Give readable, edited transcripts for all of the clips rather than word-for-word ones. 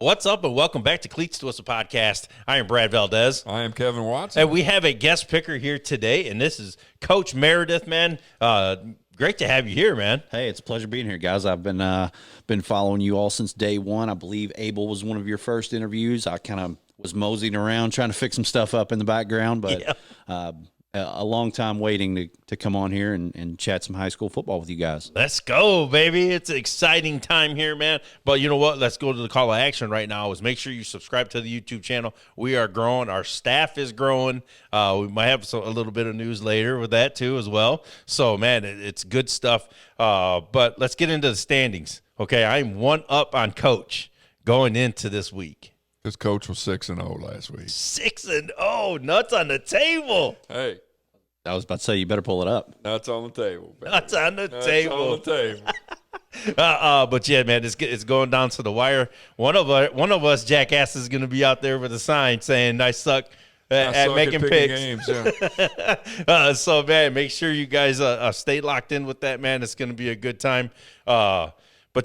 What's up, and welcome back to Cleats to Us, a podcast. I am Brad Valdez. I am Kevin Watson. And we have a guest picker here today, and this is Coach Meredith, man. Great to have you here, man. Hey, it's a pleasure being here, guys. I've been following you all since day one. I believe Abel was one of your first interviews. I kind of was moseying around trying to fix some stuff up in the background, but a long time waiting to come on here and chat some high school football with you guys. Let's go, baby. It's an exciting time here, man. But you know what? Let's go to the call of action right now is make sure you subscribe to the YouTube channel. We are growing. Our staff is growing. We might have a little bit of news later with that too as well. So, man, it's good stuff. But let's get into the standings. Okay, I'm one up on Coach going into this week. This coach was 6-0 last week. 6-0, nuts on the table. Hey, I was about to say, you better pull it up. nuts on the table. Baby. Nuts on the table. On the table. But yeah, man, it's going down to the wire. One of us jackasses is going to be out there with a sign saying, "I suck at making picks." Games, yeah. So, man, make sure you guys stay locked in with that, man. It's going to be a good time. But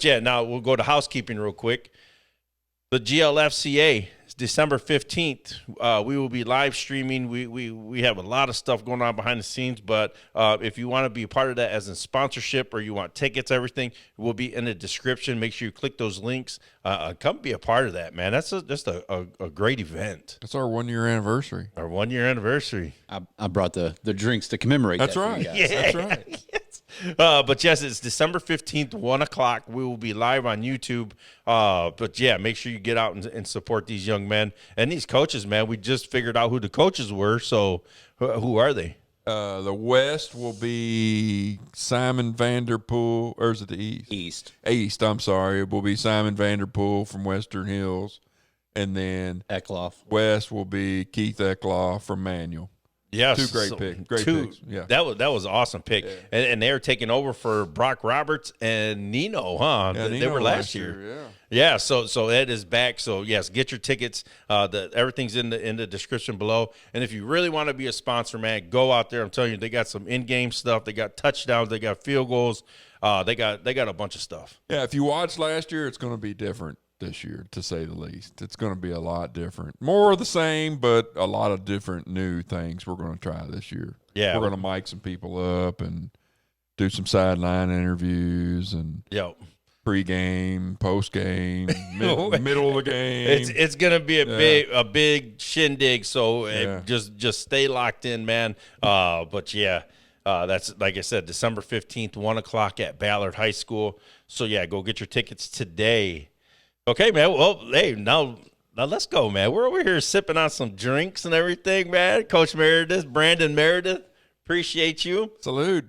yeah, now we'll go to housekeeping real quick. The GLFCA is December 15th. We will be live streaming. We have a lot of stuff going on behind the scenes, but if you want to be a part of that as a sponsorship or you want tickets, everything will be in the description. Make sure you click those links. Come be a part of that, man. That's just a great event. It's our 1 year anniversary. Our 1 year anniversary. I brought the drinks to commemorate That's that for right. you guys. Yeah. That's right. But yes, it's December 15th, 1 o'clock. We will be live on YouTube. But yeah, make sure you get out and support these young men and these coaches, man. We just figured out who the coaches were. So who are they? The West will be Simon Vanderpool, or is it the East? East, I'm sorry. It will be Simon Vanderpool from Western Hills. And then Eckloff. West will be Keith Eckloff from Manual. Yes, Two great picks. Great picks. Yeah, that was an awesome pick, yeah. And they are taking over for Brock Roberts and Nino, huh? Yeah, they were last year. Yeah. So Ed is back. So yes, get your tickets. Everything's in the description below. And if you really want to be a sponsor, man, go out there. I'm telling you, they got some in-game stuff. They got touchdowns. They got field goals. They got a bunch of stuff. Yeah, if you watched last year, it's going to be different this year, to say the least. It's going to be a lot different. More of the same, but a lot of different new things we're going to try this year. Yeah. We're going to mic some people up and do some sideline interviews and pregame, postgame, middle of the game. It's going to be a big shindig, so just stay locked in, man. But yeah, that's, like I said, December 15th, 1 o'clock at Ballard High School. So yeah, go get your tickets today. Okay, man. Well, hey, now let's go, man. We're over here sipping on some drinks and everything, man. Coach Meredith, Brandon Meredith, appreciate you. Salute.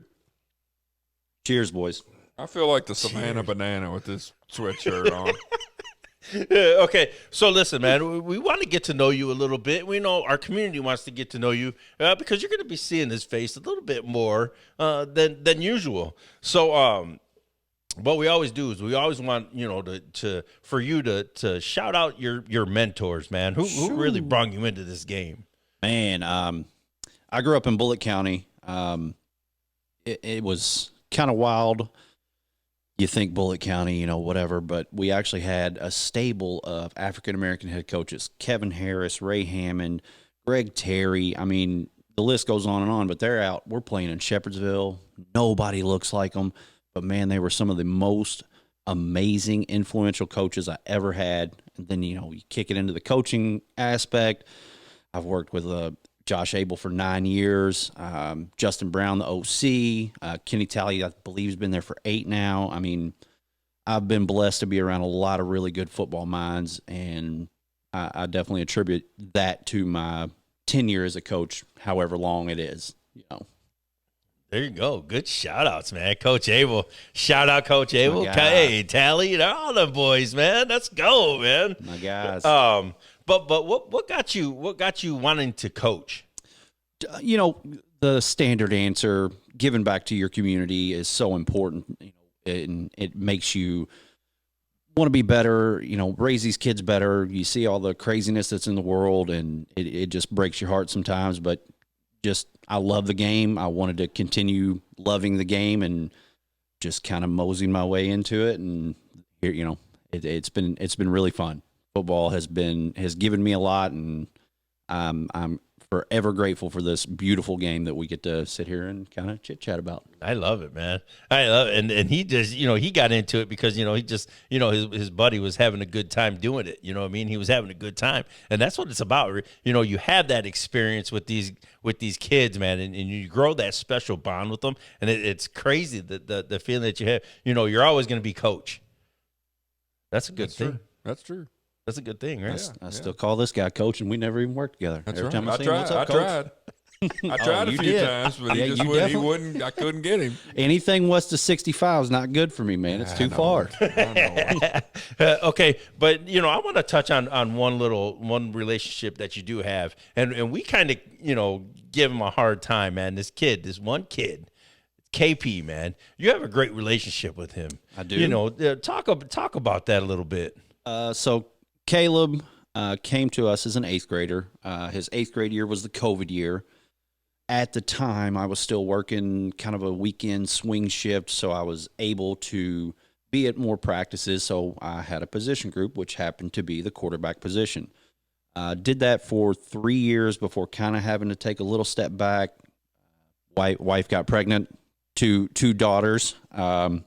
Cheers, boys. I feel like the Savannah Banana with this sweatshirt on. Okay, so listen, man, we want to get to know you a little bit. We know our community wants to get to know you because you're going to be seeing this face a little bit more than usual. So, what we always do is we always want, for you to shout out your mentors, man. Who really brought you into this game? Man, I grew up in Bullitt County. It was kind of wild. You think Bullitt County, whatever, but we actually had a stable of African-American head coaches, Kevin Harris, Ray Hammond, Greg Terry. I mean, the list goes on, but they're out. We're playing in Shepherdsville. Nobody looks like them. But, man, they were some of the most amazing, influential coaches I ever had. And then, you kick it into the coaching aspect. I've worked with Josh Abel for 9 years, Justin Brown, the OC, Kenny Talley, I believe, has been there for 8 now. I mean, I've been blessed to be around a lot of really good football minds, and I definitely attribute that to my tenure as a coach, however long it is, There you go. Good shout-outs, man. Coach Abel. Shout out, Coach Abel. Hey, Tally, all the boys, man. Let's go, man. My guys. But what got you wanting to coach? The standard answer, giving back to your community, is so important. And it makes you want to be better, raise these kids better. You see all the craziness that's in the world, and it just breaks your heart sometimes, but I love the game. I wanted to continue loving the game and just kind of moseying my way into it. And here, it's been really fun. football has given me a lot, and I'm forever grateful for this beautiful game that we get to sit here and kind of chit chat about. I love it, man. I love it. And he just, he got into it because, he just, his buddy was having a good time doing it. You know what I mean? He was having a good time. And that's what it's about. You have that experience with these kids, man, and you grow that special bond with them. And it's crazy, the feeling that you have, you're always going to be coach. That's a good thing. True. That's true. That's a good thing, right? I still call this guy coach, and we never even worked together. That's Every right. time I see him, tried. what's up, I coach? tried. I tried a few times, but he wouldn't. I couldn't get him. Anything west of 65 is not good for me, man. It's too far. Okay, but I want to touch on one relationship that you do have, and we kind of give him a hard time, man. This one kid, KP, man, you have a great relationship with him. I do. Talk about that a little bit. So Caleb came to us as an 8th grader. His 8th grade year was the COVID year. At the time, I was still working kind of a weekend swing shift, so I was able to be at more practices. So I had a position group, which happened to be the quarterback position. Did that for 3 years before kind of having to take a little step back. Wife got pregnant, two daughters. But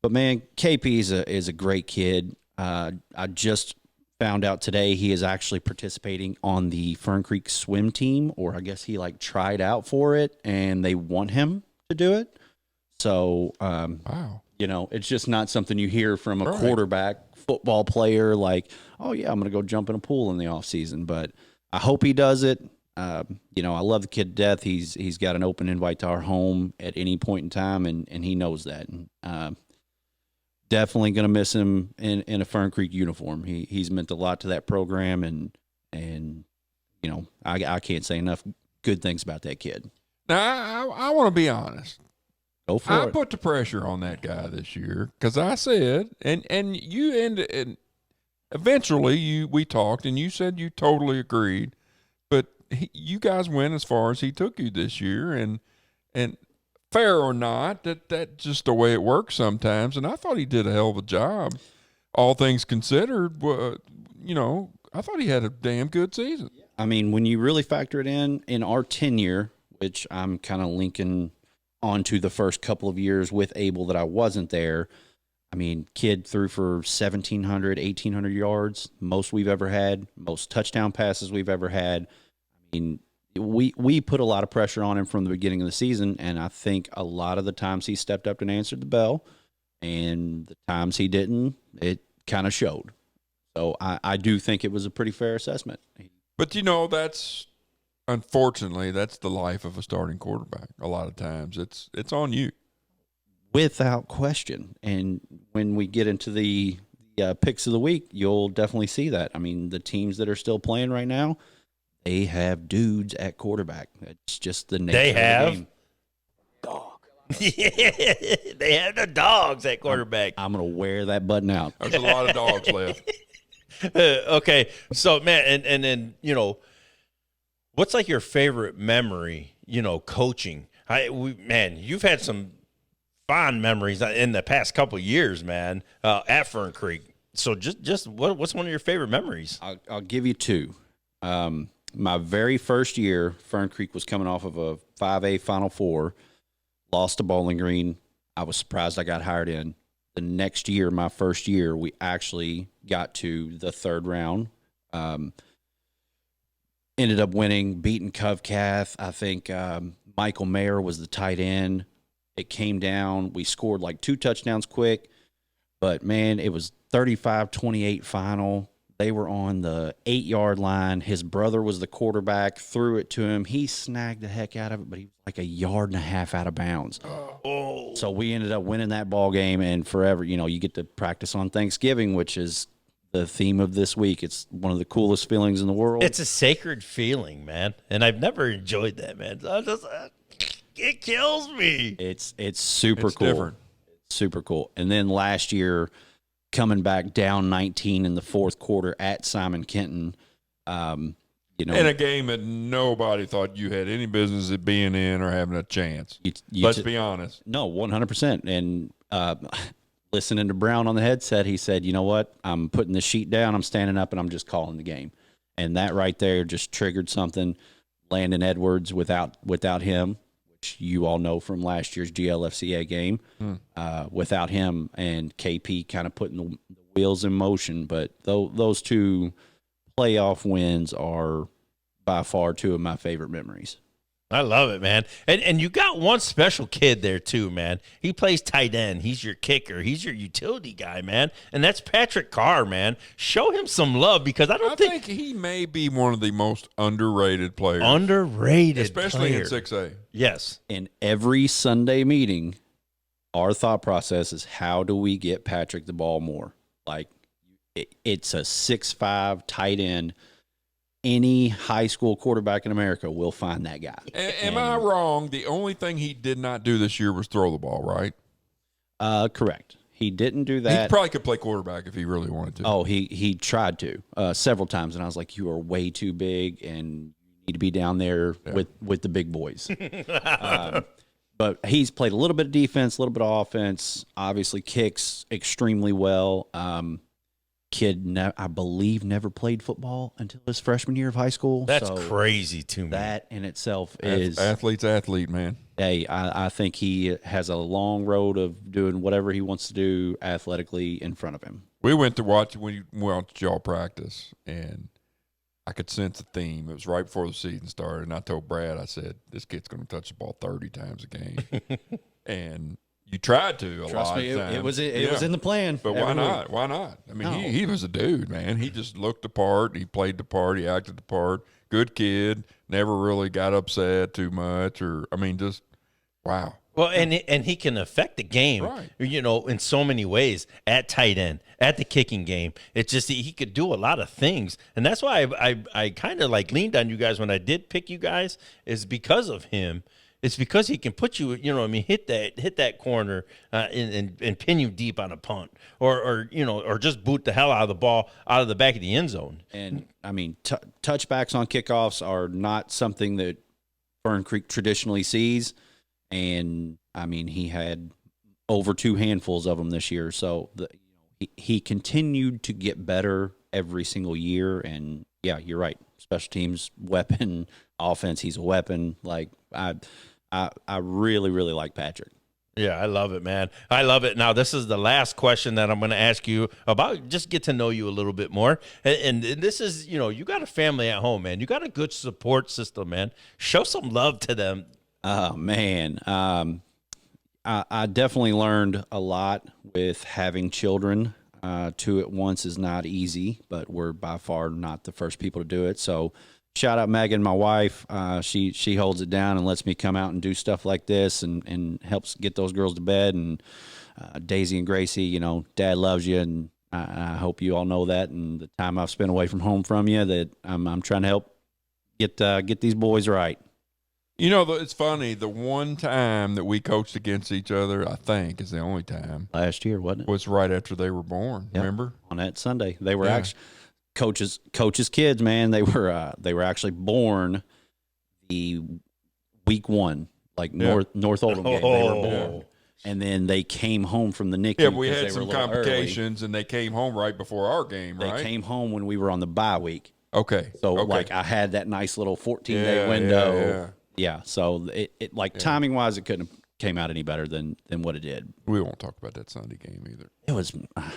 man, KP is a great kid. I just found out today he is actually participating on the Fern Creek swim team, or I guess he tried out for it and they want him to do it. So, wow. It's just not something you hear from a quarterback football player oh yeah, I'm going to go jump in a pool in the off season, but I hope he does it. I love the kid to death. He's got an open invite to our home at any point in time, and he knows that. And, definitely going to miss him in a Fern Creek uniform. He's meant a lot to that program, and I can't say enough good things about that kid. Now, I want to be honest. Go for it. I put the pressure on that guy this year because I said, and you ended, and eventually we talked, and you said you totally agreed, but you guys went as far as he took you this year, and fair or not, that's just the way it works sometimes. And I thought he did a hell of a job, all things considered. I thought he had a damn good season. I mean, when you really factor it in our tenure, which I'm kind of linking onto the first couple of years with Abel that I wasn't there. I mean, kid threw for 1,700, 1,800 yards, most we've ever had, most touchdown passes we've ever had. I mean, we put a lot of pressure on him from the beginning of the season, and I think a lot of the times he stepped up and answered the bell, and the times he didn't, it kind of showed. So I do think it was a pretty fair assessment. But, unfortunately, that's the life of a starting quarterback. A lot of times it's on you. Without question. And when we get into the picks of the week, you'll definitely see that. I mean, the teams that are still playing right now, they have dudes at quarterback. It's just the nature of the game. Dog. They have the dogs at quarterback. I'm going to wear that button out. There's a lot of dogs left. Okay. So, man, and then, what's your favorite memory, coaching? You've had some fond memories in the past couple of years, man, at Fern Creek. So just what's one of your favorite memories? I'll give you two. My very first year, Fern Creek was coming off of a 5A Final Four, lost to Bowling Green. I was surprised I got hired in. The next year, my first year, we actually got to the third round. Ended up winning, beating CAL. I think Michael Mayer was the tight end. It came down. We scored 2 touchdowns quick. But, man, it was 35-28 final. They were on the 8-yard line. His brother was the quarterback, threw it to him. He snagged the heck out of it, but he was 1.5 yards out of bounds. Oh. So we ended up winning that ball game, and forever, you get to practice on Thanksgiving, which is the theme of this week. It's one of the coolest feelings in the world. It's a sacred feeling, man, and I've never enjoyed that, man. It kills me. It's super cool. Different. Super cool. And then last year, coming back down 19 in the fourth quarter at Simon Kenton, in a game that nobody thought you had any business at being in or having a chance. Let's be honest. No, 100%. And listening to Brown on the headset, he said, you know what? I'm putting the sheet down, I'm standing up, and I'm just calling the game. And that right there just triggered something. Landon Edwards without him, which you all know from last year's GLFCA game, without him and KP kind of putting the wheels in motion. But those two playoff wins are by far two of my favorite memories. I love it, man. And you got one special kid there, too, man. He plays tight end. He's your kicker. He's your utility guy, man. And that's Patrick Carr, man. Show him some love because I think he may be one of the most underrated players. Especially in 6A. Yes. In every Sunday meeting, our thought process is how do we get Patrick the ball more? Like, it's a 6'5" tight end. Any high school quarterback in America will find that guy. Am I wrong? The only thing he did not do this year was throw the ball, right? Correct. He didn't do that. He probably could play quarterback if he really wanted to. Oh, he tried to several times, and I was like, you are way too big, and you need to be down there with the big boys. But he's played a little bit of defense, a little bit of offense, obviously kicks extremely well. Kid, I believe, never played football until his freshman year of high school. That's crazy to me. That in itself is athlete's athlete, man. Hey, I think he has a long road of doing whatever he wants to do athletically in front of him. We went to watch y'all practice, and I could sense a theme. It was right before the season started, and I told Brad, I said, this kid's going to touch the ball 30 times a game. And you tried to a Trust lot me, of times. it was in the plan. But why not? Why not? I mean, he was a dude, man. He just looked the part. He played the part. He acted the part. Good kid. Never really got upset too much. Just wow. Well, and he can affect the game, right, in so many ways at tight end, at the kicking game. It's just he could do a lot of things. And that's why I kind of leaned on you guys when I did pick you guys, is because of him. It's because he can put you, hit that corner and pin you deep on a punt, or just boot the hell out of the ball out of the back of the end zone. And I mean, touchbacks on kickoffs are not something that Fern Creek traditionally sees. And I mean, he had over 2 handfuls of them this year. So he continued to get better every single year. And yeah, you're right. Special teams weapon, offense, he's a weapon. Like I really, really like Patrick. Yeah, I love it, man. I love it. Now, this is the last question that I'm going to ask you about, just get to know you a little bit more. And this is, you got a family at home, man. You got a good support system, man. Show some love to them. Oh, man. I definitely learned a lot with having children. 2 at once is not easy, but we're by far not the first people to do it. So shout out Megan, my wife. She holds it down and lets me come out and do stuff like this and helps get those girls to bed. And Daisy and Gracie, Dad loves you, and I hope you all know that. And the time I've spent away from home from you, that I'm trying to help get these boys right. It's funny. The one time that we coached against each other, I think, is the only time. Last year, wasn't it? Was right after they were born. Yep. Remember? On that Sunday, they were actually coaches' kids. Man, they were actually born the week 1, North Oldham game. They were born, and then they came home from the NICU. Yeah, we had some complications, and they came home right before our game. Right? They came home when we were on the bye week. Okay. So I had that nice little 14-day window. Yeah, so it timing wise, it couldn't have came out any better than what it did. We won't talk about that Sunday game either. It was.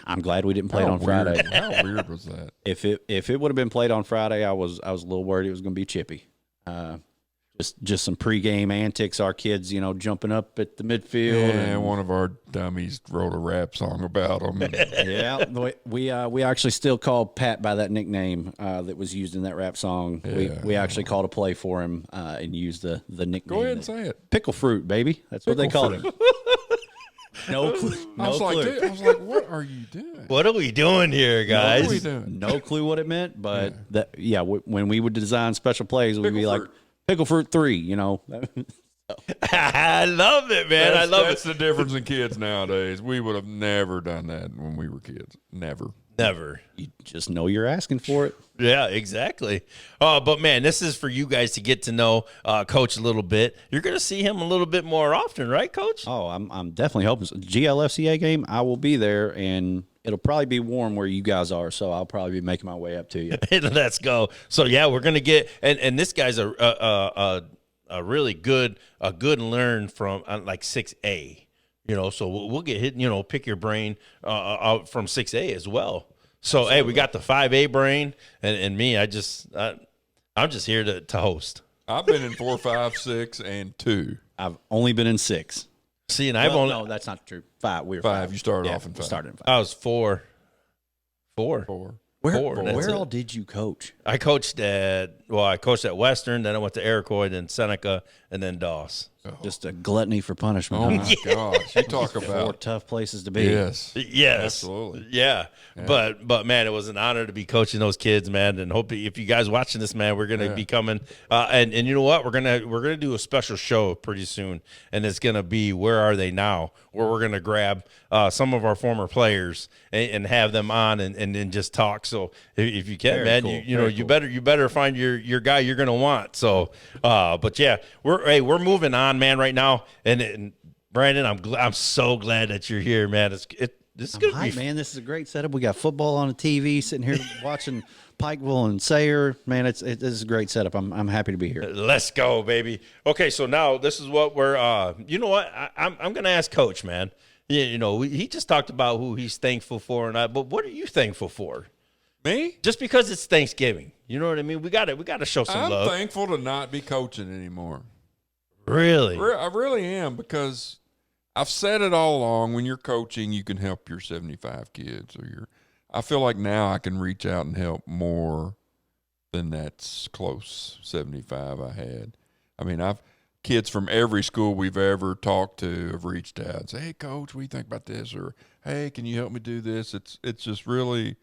I'm glad we didn't play it on Friday. How weird was that? If it would have been played on Friday, I was a little worried it was going to be chippy. Just some pregame antics. Our kids, jumping up at the midfield. And one of our dummies wrote a rap song about them. Yeah, we actually still call Pat by that nickname that was used in that rap song. Yeah. We actually called a play for him and used the nickname. Go ahead and say it. Pickle fruit, baby. That's what they called him. No clue. I was like, what are you doing? What are we doing here, guys? What are we doing? No clue what it meant, but when we would design special plays, we'd be like, Pickle fruit 3, I love it, man. That's the difference in kids nowadays. We would have never done that when we were kids. Never. Never. You just know you're asking for it. Yeah, exactly. But man, this is for you guys to get to know Coach a little bit. You're going to see him a little bit more often, right, Coach? Oh, I'm definitely hoping so. GLFCA game, I will be there, and it'll probably be warm where you guys are, so I'll probably be making my way up to you. Let's go. So yeah, we're going to get and this guy's a really good learn from like 6A. So we'll get hit. Pick your brain out from 6A as well. So, absolutely. Hey, we got the 5A brain, and me, I'm just here to host. I've been in 4, 5, 6, and 2. I've only been in 6. See, and no, that's not true. 5. We were 5. You started off in 5. Started in 5. I was 4. Where all did you coach? I coached at Western, then I went to Iroquois, then Seneca, and then Doss. Just a gluttony for punishment. Oh, my gosh. You talk about 4 tough places to be. Yes. Absolutely. Yeah. But man, it was an honor to be coaching those kids, man. And hope if you guys watching this, man, we're going to be coming. And you know what? We're gonna do a special show pretty soon, and it's going to be Where Are They Now? Where we're going to grab some of our former players and have them on and then just talk. So if you can, very man, cool. you better find your guy you're going to want. So, but yeah, we're moving on, man, right now. And Brandon, I'm so glad that you're here, man. This is good, man. This is a great setup. We got football on the TV, sitting here watching Pikeville and Sayre. Man, this is a great setup. I'm happy to be here. Let's go, baby. Okay, so now this is what we're. You know what? I'm going to ask Coach, man. He just talked about who he's thankful for, but what are you thankful for? Me? Just because it's Thanksgiving, you know what I mean? We got to show some love. I'm thankful to not be coaching anymore. Really? I really am, because I've said it all along. When you're coaching, you can help your 75 kids, I feel like now I can reach out and help more than that's close 75 I had. I mean, kids from every school we've ever talked to have reached out and say, "Hey, Coach, what do you think about this?" Or, "Hey, can you help me do this?" It's just really,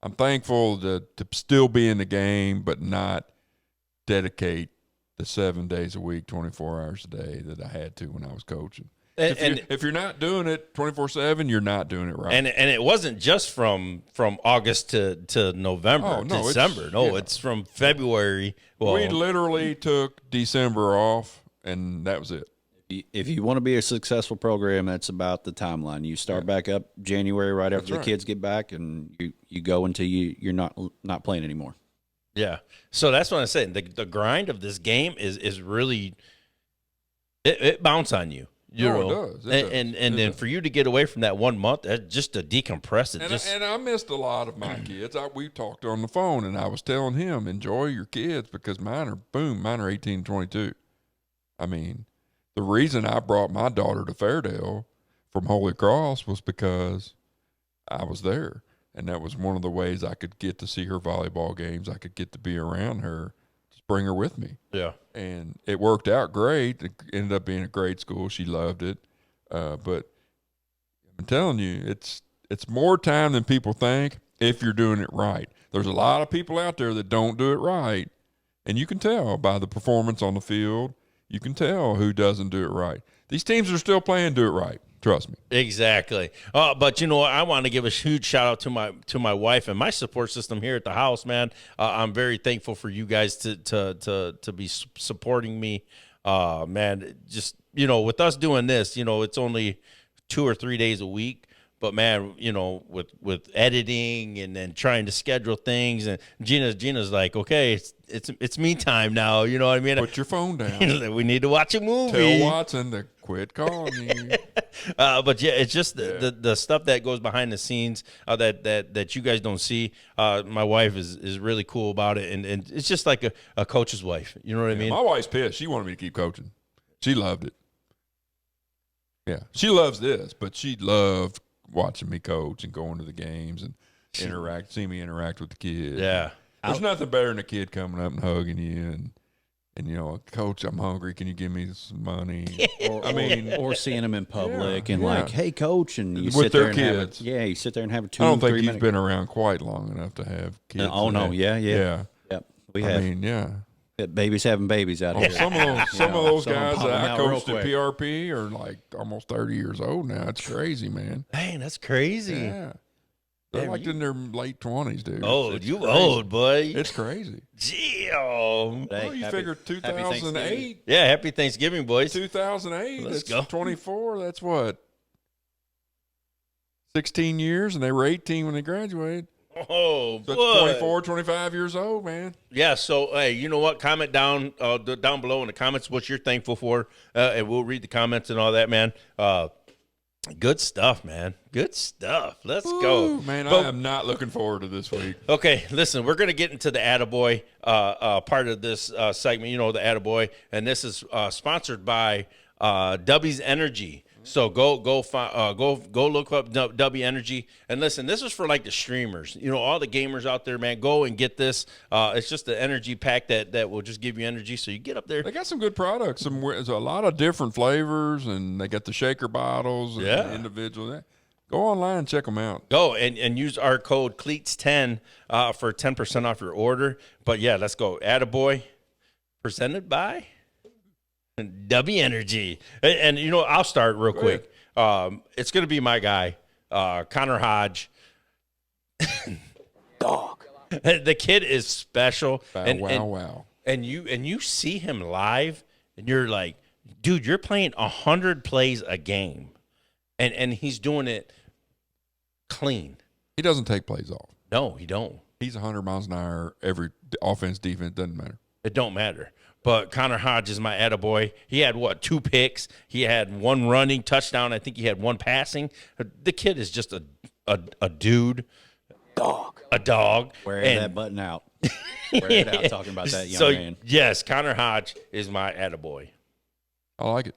I'm thankful to still be in the game, but not dedicate the 7 days a week, 24 hours a day that I had to when I was coaching. If you're not doing it 24/7, you're not doing it right. And it wasn't just from August to November, December. It's from February. Well, we literally took December off, and that was it. If you want to be a successful program, that's about the timeline. You start back up January right after the kids get back, and you go until you're not playing anymore. Yeah. So that's what I'm saying. The grind of this game is really it bounces on you. It does. And then for you to get away from that 1 month, just to decompress it. And I missed a lot of my kids. We talked on the phone, and I was telling him, enjoy your kids, because mine are 18 and 22. I mean, the reason I brought my daughter to Fairdale from Holy Cross was because I was there. And that was one of the ways I could get to see her volleyball games. I could get to be around her, just bring her with me. Yeah. And it worked out great. It ended up being a great school. She loved it. But I'm telling you, it's more time than people think if you're doing it right. There's a lot of people out there that don't do it right. And you can tell by the performance on the field. You can tell who doesn't do it right. These teams are still playing do it right. Trust me. Exactly. But you know what? I want to give a huge shout out to my wife and my support system here at the house, man. I'm very thankful for you guys to be supporting me, man. Just with us doing this, it's only 2 or 3 days a week. But man, with editing and then trying to schedule things, and Gina's like, okay, it's me time now. You know what I mean? Put your phone down. We need to watch a movie. Tell Watson to quit calling you. But yeah, it's just the stuff that goes behind the scenes that you guys don't see. My wife is really cool about it, and it's just like a coach's wife. You know what I mean? My wife's pissed. She wanted me to keep coaching. She loved it. Yeah, she loves this, but she loved watching me coach and going to the games and see me interact with the kids. Yeah. There's nothing better than a kid coming up and hugging you and Coach, I'm hungry. Can you give me some money? Or seeing them in public and like, hey, Coach, and you with sit their there and kids. you sit there and have a 2 I don't 3 think minute. you've been around quite long enough to have kids. Yeah. We have. Babies having babies out here. Some of those guys that I coached at quick. PRP are like almost 30 years old now. It's crazy, man. Dang, that's crazy. Yeah. They're like in their late 20s, dude. Old, you crazy. old, boy. It's crazy. Damn. Well, you figure 2008. Yeah, happy Thanksgiving, boys. 2008. Let's that's go. 24. That's what? 16 years, and they were 18 when they graduated. Oh, So boy. that's 24, 25 years old, man. Yeah, so, hey, you know what? Comment down below in the comments what you're thankful for, and we'll read the comments and all that, man. Good stuff, man. Good stuff. Let's go. Man, But- I am not looking forward to this week. Okay, listen, we're going to get into the Attaboy part of this segment, the Attaboy, and this is sponsored by Dubby Energy. So go look up Dubby Energy, and listen. This is for like the streamers, all the gamers out there, man. Go and get this. It's just the energy pack that will just give you energy, so you get up there. They got some good products. There's a lot of different flavors, and they got the shaker bottles and Yeah. individual. Go online and check them out. Go and use our code CLEATS10 for 10% off your order. But yeah, let's go. Attaboy, presented by Dubby Energy. And I'll start real quick. It's going to be my guy, Connor Hodge. Dog. The kid is special. Wow. And you see him live, and you're like, dude, you're playing 100 plays a game. And he's doing it clean. He doesn't take plays off. No, he don't. He's 100 miles an hour every offense, defense, doesn't matter. It don't matter. But Connor Hodge is my attaboy. He had, 2 picks? He had 1 running touchdown. I think he had 1 passing. The kid is just a dude. Dog. A dog. Wearing that button out. Wear it out talking about that young man. Yes, Connor Hodge is my attaboy. I like it.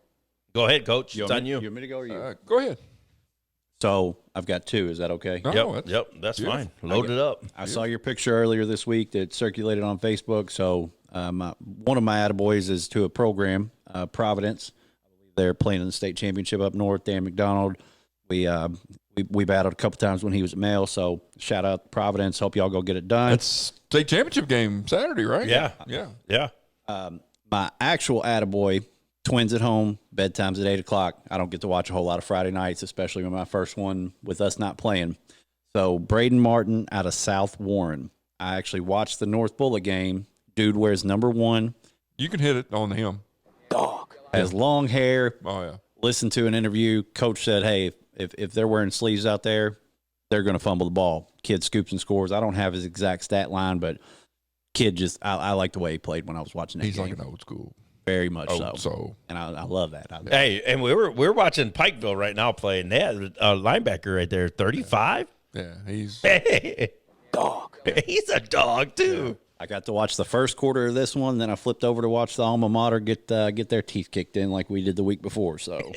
Go ahead, Coach. It's on you. You want me to go or you? Go ahead. So I've got 2. Is that okay? No, Yep, that's beautiful. fine. Load it up. I saw your picture earlier this week that circulated on Facebook. So one of my attaboys is to a program, Providence. I believe they're playing in the state championship up north. Dan McDonald. We battled a couple times when he was at Male. So shout out to Providence. Hope y'all go get it done. That's state championship game Saturday, right? Yeah. Yeah. My actual attaboy, Twins at home, bedtime's at 8 o'clock. I don't get to watch a whole lot of Friday nights, especially when my first one with us not playing. So Braden Martin out of South Warren. I actually watched the North Bullet game. Dude wears number 1. You can hit it on him. Dog. Has long hair. Oh, yeah. Listened to an interview. Coach said, hey, if they're wearing sleeves out there, they're going to fumble the ball. Kid scoops and scores. I don't have his exact stat line, but kid just I like the way he played when I was watching that He's game. like an old school. Very much So and I love that. Hey, and we're watching Pikeville right now play, and they had a linebacker right there, 35. yeah, he's Dog. He's a dog too. I got to watch the first quarter of this one, then I flipped over to watch the alma mater get their teeth kicked in like we did the week before. So,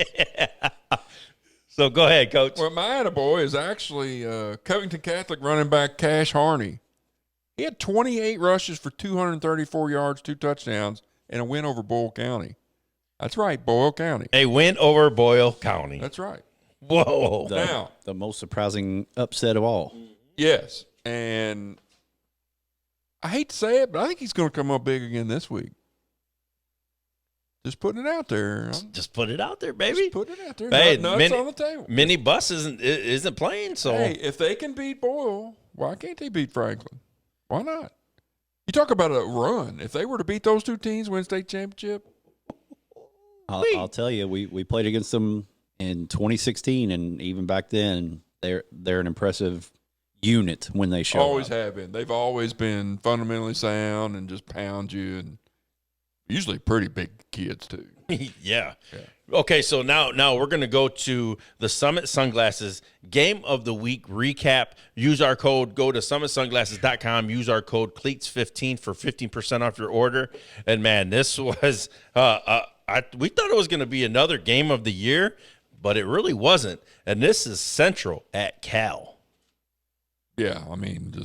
So go ahead, Coach. well. My attaboy is actually Covington Catholic running back Cash Harney. He had 28 rushes for 234 yards, 2 touchdowns, and a win over Boyle County. That's right, Boyle County. A win over Boyle County. That's right. Whoa. Now, the most surprising upset of all. yes, and I hate to say it, but I think he's going to come up big again this week. Just putting it out there. Just put it out there, baby. Just putting it out there. Hey, Nuts on the table. Mini Bus isn't playing, so Hey, if they can beat Boyle, why can't they beat Franklin? Why not? You talk about a run. If they were to beat those 2 teams, win state championship, I'll tell you, we played against them in 2016, and even back then, they're an impressive unit when they show always up. have been. They've always been fundamentally sound and just pound you, and usually pretty big kids too. yeah. Okay, so now we're going to go to the Summit Sunglasses Game of the Week recap. Use our code. Go to summitsunglasses.com. Use our code CLEATS15 for 15% off your order. And, man, this was we thought it was going to be another game of the year, but it really wasn't. And this is Central at Cal. Yeah, I mean,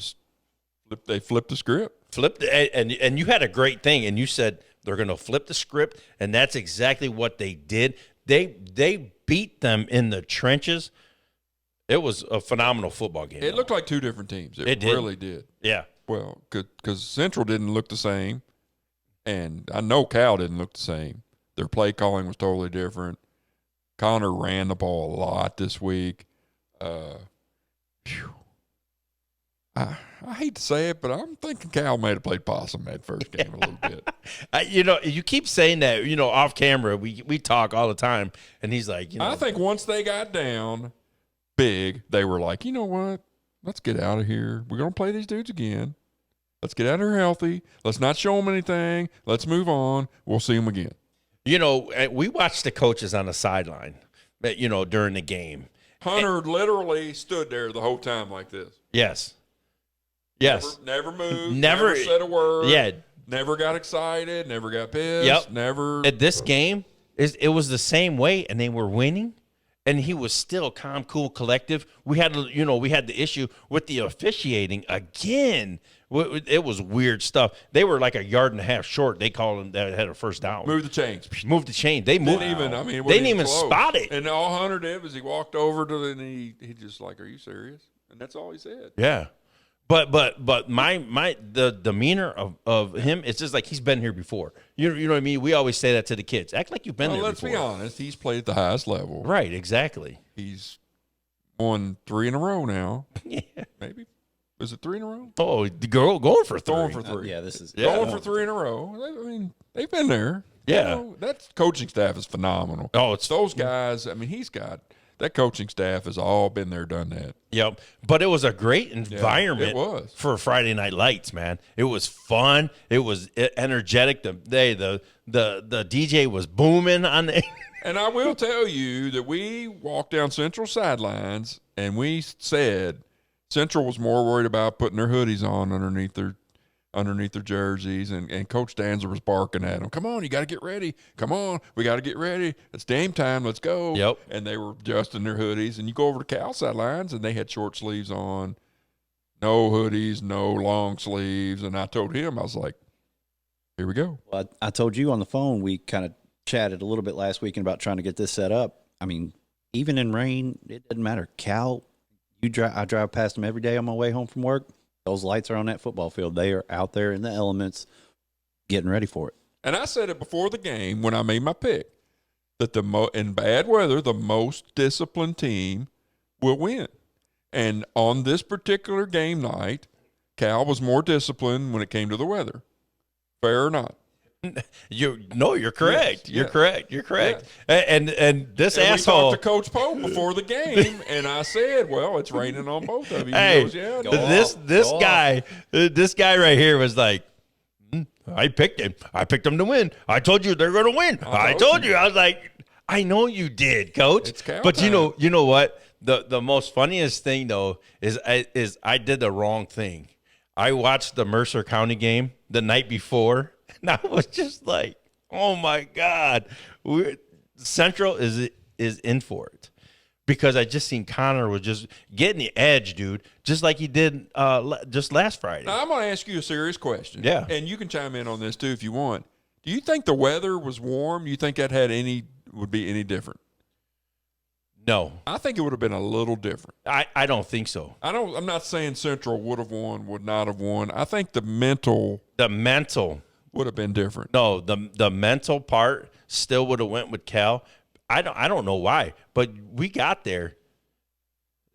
they flipped the script. And you had a great thing, and you said – they're going to flip the script, and that's exactly what they did. They beat them in the trenches. It was a phenomenal football game. It looked like 2 different teams. It really did. Yeah. Well, because Central didn't look the same, and I know Cal didn't look the same. Their play calling was totally different. Connor ran the ball a lot this week. I hate to say it, but I'm thinking Cal may have played possum that first game a little bit. You keep saying that, off camera. We talk all the time, and he's like, I think once they got down big, they were like, you know what? Let's get out of here. We're going to play these dudes again. Let's get out of here healthy. Let's not show them anything. Let's move on. We'll see them again. We watched the coaches on the sideline, during the game. Hunter literally stood there the whole time like this. Yes. Never moved. Never said a word. Yeah. Never got excited. Never got pissed. Yep. Never. At this game, it was the same way, and they were winning, and he was still calm, cool, collective. We had the issue with the officiating again. It was weird stuff. They were like a yard and a half short. They called them that had a first down. Move the chains. Move the chain. They moved. They didn't even spot it. And all Hunter did was he walked over to the, and he just like, "Are you serious?" And that's all he said. Yeah. But the demeanor of him, it's just like he's been here before. You know what I mean? We always say that to the kids. Act like you've been there let's before. Let's be honest. He's played at the highest level. Right, exactly. He's won 3 in a row now. Yeah. Maybe. Is it 3 in a row? Oh, going for 3. Going for 3. This is going for 3 in a row. They've been there. Yeah. That coaching staff is phenomenal. Oh, it's those guys. That coaching staff has all been there, done that. Yep. But it was a great environment. It was. For Friday Night Lights, man. It was fun. It was energetic. The DJ was booming on the And I will tell you that we walked down Central sidelines and we said Central was more worried about putting their hoodies on underneath their jerseys, and Coach Danzer was barking at them. Come on, you got to get ready. Come on, we got to get ready. It's game time. Let's go. Yep. And they were adjusting their hoodies, and you go over to Cal sidelines, and they had short sleeves on, no hoodies, no long sleeves. And I told him, I was like, here we go. Well, I told you on the phone, we kind of chatted a little bit last weekend about trying to get this set up. I mean, even in rain, it doesn't matter. Cal, I drive past them every day on my way home from work. Those lights are on that football field. They are out there in the elements getting ready for it. And I said it before the game when I made my pick, that in bad weather, the most disciplined team will win. And on this particular game night, Cal was more disciplined when it came to the weather. Fair or not? You're correct. Yes, You're correct. You're correct. Yeah. And this and asshole. We talked to Coach Pope before the game, and I said, "Well, it's raining on both of you." Hey, he goes, this guy right here was like, I picked him. I picked him to win. I told you they're going to win. I told you. I was like, I know you did, Coach. It's Cal but time. you know what? The most funniest thing though is I did the wrong thing. I watched the Mercer County game the night before. And I was just like, oh, my God. Central is in for it. Because I just seen Connor was just getting the edge, dude, just like he did just last Friday. Now, I'm going to ask you a serious question. Yeah. And you can chime in on this, too, if you want. Do you think the weather was warm? Do you think that would be any different? No. I think it would have been a little different. I don't think so. I'm not saying Central would have won, would not have won. I think the mental would have been different. No, the mental part still would have went with Cal. I don't know why, but we got there.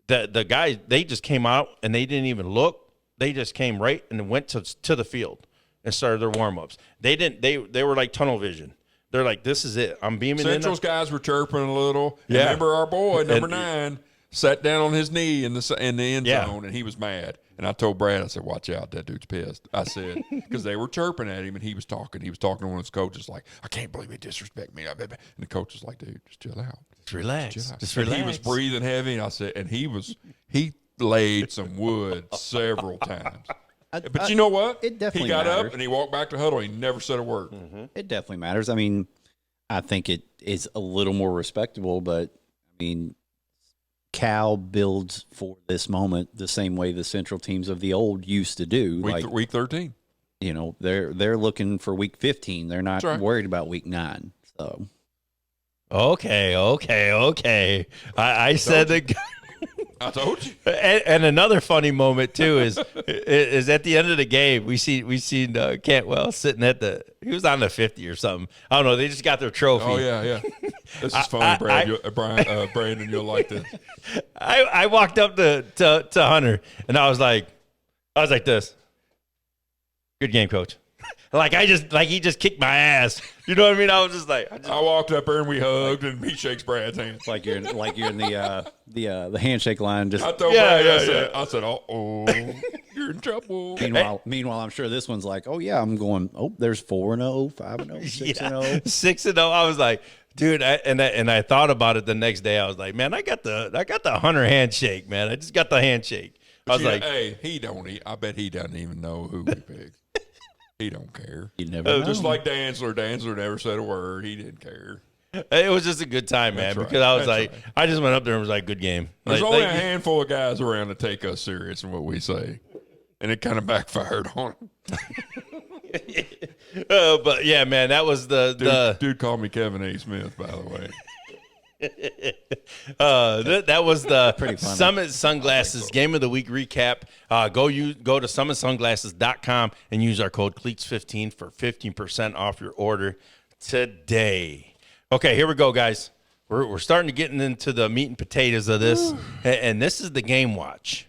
The guys, they just came out and they didn't even look. They just came right and went to the field and started their warm-ups. They were like tunnel vision. They're like, this is it. I'm beaming Central's guys were chirping a little. Yeah. Remember our boy, number 9, sat down on his knee in the end Yeah. zone, and he was mad. And I told Brad, I said, watch out, that dude's pissed. I said, because they were chirping at him, and he was talking. He was talking to one of his coaches like, I can't believe he disrespect me. And the coach was like, dude, just chill out. Just relax. Just relax. He was breathing heavy, and I said, and he laid some wood several times. But you know what? It definitely He got matters. up, and he walked back to huddle. He never said a word. Mm-hmm. It definitely matters. I mean, I think it is a little more respectable, but, I mean, Cal builds for this moment the same way the Central teams of the old used to do. Week 13. You know, they're looking for week 15. They're not worried about week 9. So, Okay. I said that. I told you. And another funny moment too is at the end of the game we seen Cantwell sitting he was on the 50 or something. I don't know. They just got their trophy. Oh yeah. This is funny, Brad. Brandon, you'll like this. I walked up to Hunter and I was like, I was like this. Good game, coach. He just kicked my ass. You know what I mean? I was just like, I walked up there and we hugged, and he shakes Brad's hand. Like you're in the handshake line. Just I told Brad, I said, oh, you're in trouble. Meanwhile, I'm sure this one's like, oh yeah, I'm going. Oh, there's 4-0, 5-0, 6-0, 6-0. I was like, dude, I thought about it the next day. I was like, man, I got the Hunter handshake, man. I just got the handshake. I was like, hey, I bet he doesn't even know who we picked. He don't care. You never know. Just like Dantzler. Dantzler never said a word. He didn't care. It was just a good time, man, That's right. because I was That's like, I just went up there and was like, good game. There's only a handful of guys around to take us serious in what we say, and it kind of backfired on them. But yeah, man, that was dude called me Kevin A. Smith, by the way. That was the Pretty funny. Summit Sunglasses Game of the Week recap. Go to summitsunglasses.com and use our code CLEATS15 for 15% off your order today. Okay, here we go, guys. We're starting to get into the meat and potatoes of this, and this is the game watch.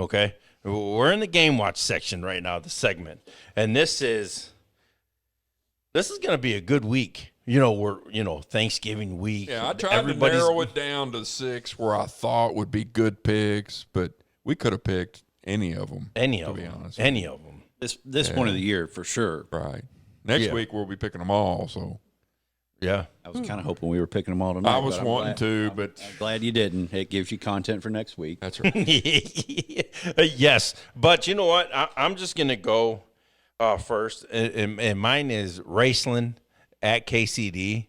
Okay, we're in the game watch section right now, the segment, and this is going to be a good week. We're Thanksgiving week. Yeah, I tried to narrow it down to 6 where I thought would be good picks, but we could have picked any of them. Any of them. This point of the year for sure. Right. Next week we'll be picking them all. So yeah, I was kind of hoping we were picking them all tonight. I was wanting to, but I'm glad you didn't. It gives you content for next week. That's right. Yes, but you know what? I'm just gonna go first, and mine is Raceland at KCD.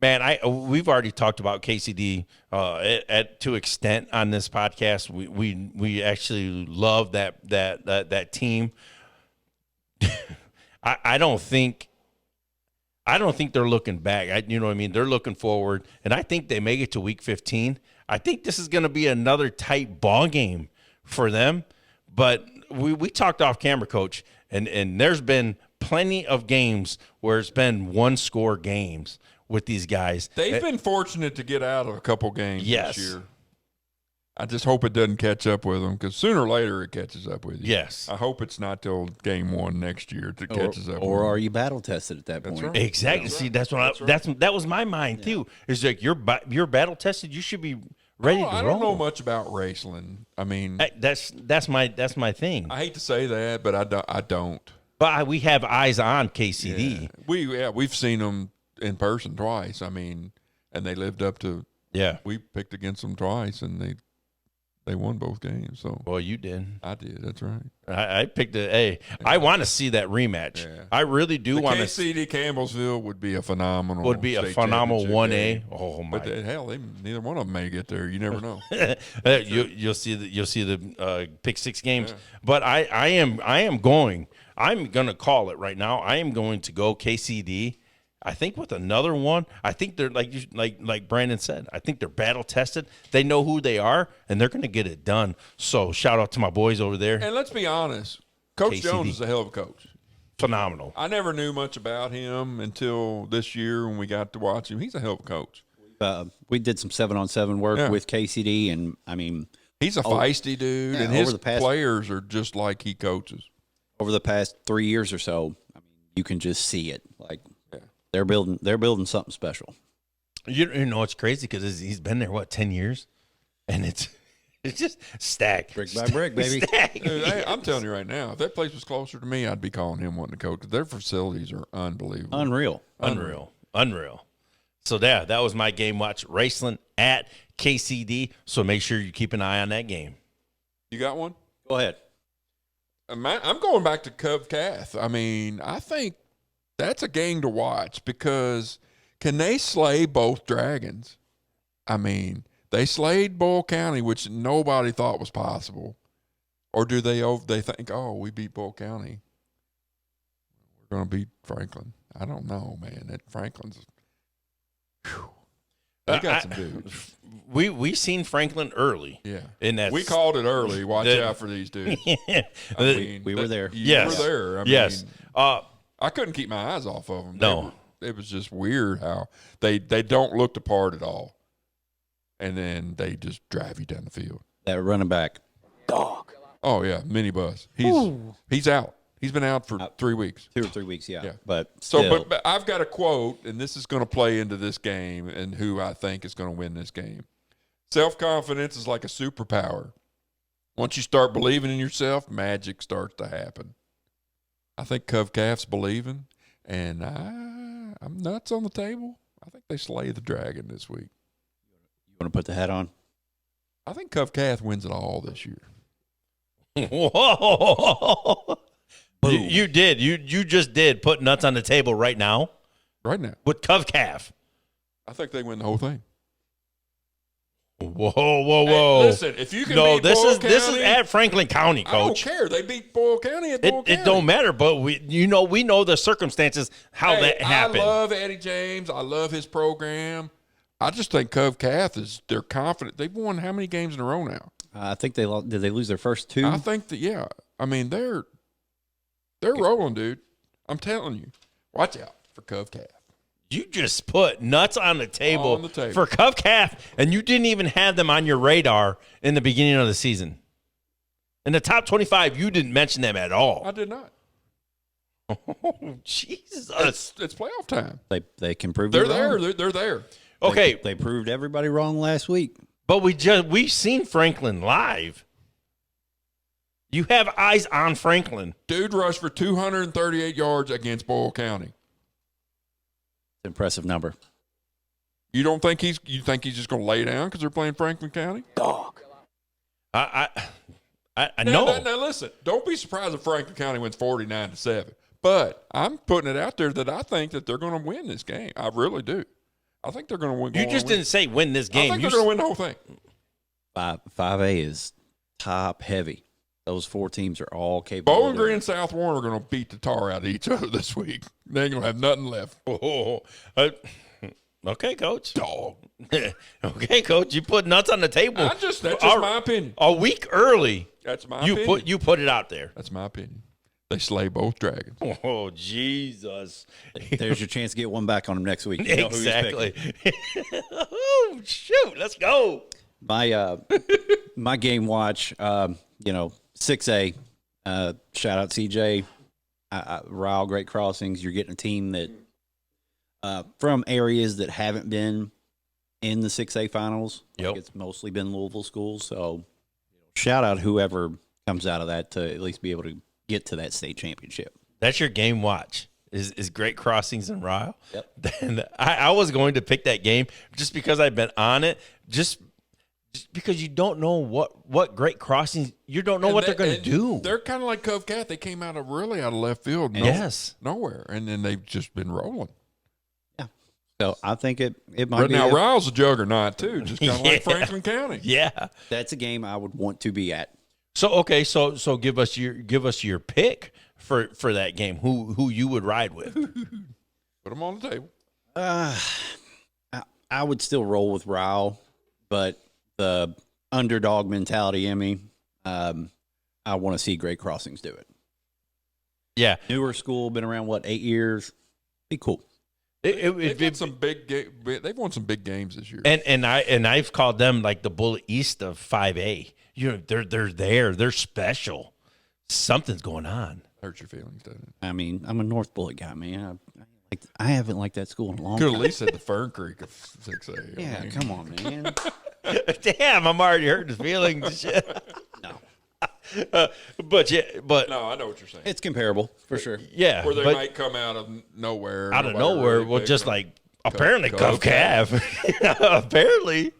Man, we've already talked about KCD to extent on this podcast. We actually love that team. I don't think they're looking back. You know what I mean? They're looking forward, and I think they make it to week 15. I think this is going to be another tight ball game for them. But we talked off camera, Coach, and there's been plenty of games where it's been one-score games with these guys. They've been fortunate to get out of a couple games Yes. this year. I just hope it doesn't catch up with them, because sooner or later it catches up with you. Yes. I hope it's not till game 1 next year that catches up with Or them. are you battle tested at that point? right. Exactly. See, that was my mind too. It's like you're battle tested. You should be ready to roll. I don't know much about Raceland. I mean, That's my thing. I hate to say that, but I don't. But we have eyes on KCD. Yeah. We've seen them in person twice. I mean, and they lived up to. Yeah. We picked against them twice, and they won both games. So Well, you did. I did. That's right. I picked it. Hey, I want to see that rematch. Yeah. I really do want to. KCD Campbellsville would be a phenomenal. Would be a state phenomenal championship 1A. game. Oh my! But hell, neither one of them may get there. You never know. You'll see the pick 6 games. Yeah. But I'm going to call it right now. I am going to go KCD. I think with another one. I think they're like Brandon said. I think they're battle tested. They know who they are, and they're going to get it done. So shout out to my boys over there. And let's be honest, Coach KCD. Jones is a hell of a coach. Phenomenal. I never knew much about him until this year when we got to watch him. He's a hell of a coach. We did some 7-on-7 work with KCD, and I mean, he's a feisty dude, and his players are just like he coaches. Over the past 3 years or so, I mean, you can just see it. Like they're building something special. You know it's crazy because he's been there 10 years, and it's just stacked brick by brick, baby. Dude, I'm telling you right now, if that place was closer to me, I'd be calling him wanting to coach. Their facilities are unbelievable, unreal. So that was my game watch. Raceland at KCD. So make sure you keep an eye on that game. You got one? Go ahead. I'm going back to Cub Cath. I mean, I think that's a game to watch because can they slay both dragons? I mean, they slayed Bull County, which nobody thought was possible. Or do they think, oh, we beat Bull County, we're going to beat Franklin? I don't know, man. That Franklin's they got some dudes. We seen Franklin early. Yeah. In that we called it early. Watch out for these dudes. I mean, we were there. You were there. I yes. mean, I couldn't keep my eyes off of them. No. It was just weird how they don't look the part at all. And then they just drive you down the field. That running back. Dog. Oh yeah, minibus. He's out. He's been out for 3 weeks. 2 or 3 weeks, yeah. Yeah. But So, still, but I've got a quote, and this is going to play into this game and who I think is going to win this game. Self-confidence is like a superpower. Once you start believing in yourself, magic starts to happen. I think Cov Calf's believing, and I'm nuts on the table. I think they slay the dragon this week. you want to put the hat on? I think Cov Calf wins it all this year. Whoa. You did. You just did put nuts on the table right now Right now. with Cov Calf. I think they win the whole thing. Whoa. Hey, listen, if you can beat this Boyle is County, at Franklin County, Coach. I don't care. They beat Boyle County at Boyle County. It don't matter, but we know the circumstances how that happened. I love Eddie James. I love his program. I just think Cov Calf they're confident. They've won how many games in a row now? I think did they lose their first 2? I think that, yeah. I mean, they're rolling, dude. I'm telling you. Watch out for Cov Calf. You just put nuts on the table, On the table. for Cov Calf, and you didn't even have them on your radar in the beginning of the season. In the top 25, you didn't mention them at all. I did not. Oh, Jesus. It's playoff time. They can prove They're you there. wrong. They're there. Okay, They proved everybody wrong last week. but we've seen Franklin live. You have eyes on Franklin. Dude rushed for 238 yards against Boyle County. Impressive number. You think he's just going to lay down because they're playing Franklin County? Dog. I know. Now listen, don't be surprised if Franklin County wins 49-7. But I'm putting it out there that I think that they're going to win this game. I really do. I think they're going to win. You just didn't say win this game. I think they're going to win the whole thing. 5A is top heavy. Those 4 teams are all capable. Bowling Green and South Warren are going to beat the tar out of each other this week. They ain't going to have nothing left. Okay, Coach. Dog. Okay, Coach. You put nuts on the table. That's just my opinion. A week early. That's my opinion. You put it out there. That's my opinion. They slay both dragons. Oh, Jesus. There's your chance to get one back on them next week. You know who he's Exactly. picking. Oh, shoot. Let's go. My game watch, 6A, shout out CJ, Ryle Great Crossings. You're getting a team that from areas that haven't been in the 6A finals. Yep. It's mostly been Louisville schools. So shout out whoever comes out of that to at least be able to get to that state championship. That's your game watch. Is Great Crossings and Ryle. Yep. Then I was going to pick that game just because I've been on it. Just because you don't know what Great Crossings, you don't know what they're going to do. They're kind of like Cov Cat. They came out of left field. Yes. Nowhere. And then they've just been rolling. Yeah. So I think it might But be. now Ryle's a juggernaut too, just kind of like Yeah. Franklin County. Yeah. That's a game I would want to be at. So okay, so give us your pick for that game. Who you would ride with? Put them on the table. I would still roll with Ryle, but the underdog mentality in me, I want to see Great Crossings do it. Yeah. Newer school, been around, 8 years? Be cool. They've won some big games this year. And I've called them like the Bullet East of 5A. They're there. They're special. Something's going on. Hurts your feelings, doesn't it? I mean, I'm a North Bullet guy, man. I haven't liked that school in a long Could time. at least said the Fern Creek of 6A. Yeah, come on, man. Damn, I'm already hurting feelings. Shit. No. But No, I know what you're saying. It's comparable, for sure. yeah, Where they but might come out of nowhere. out of nobody nowhere, really well, picks just them. like apparently Cov Cov Calf. Apparently,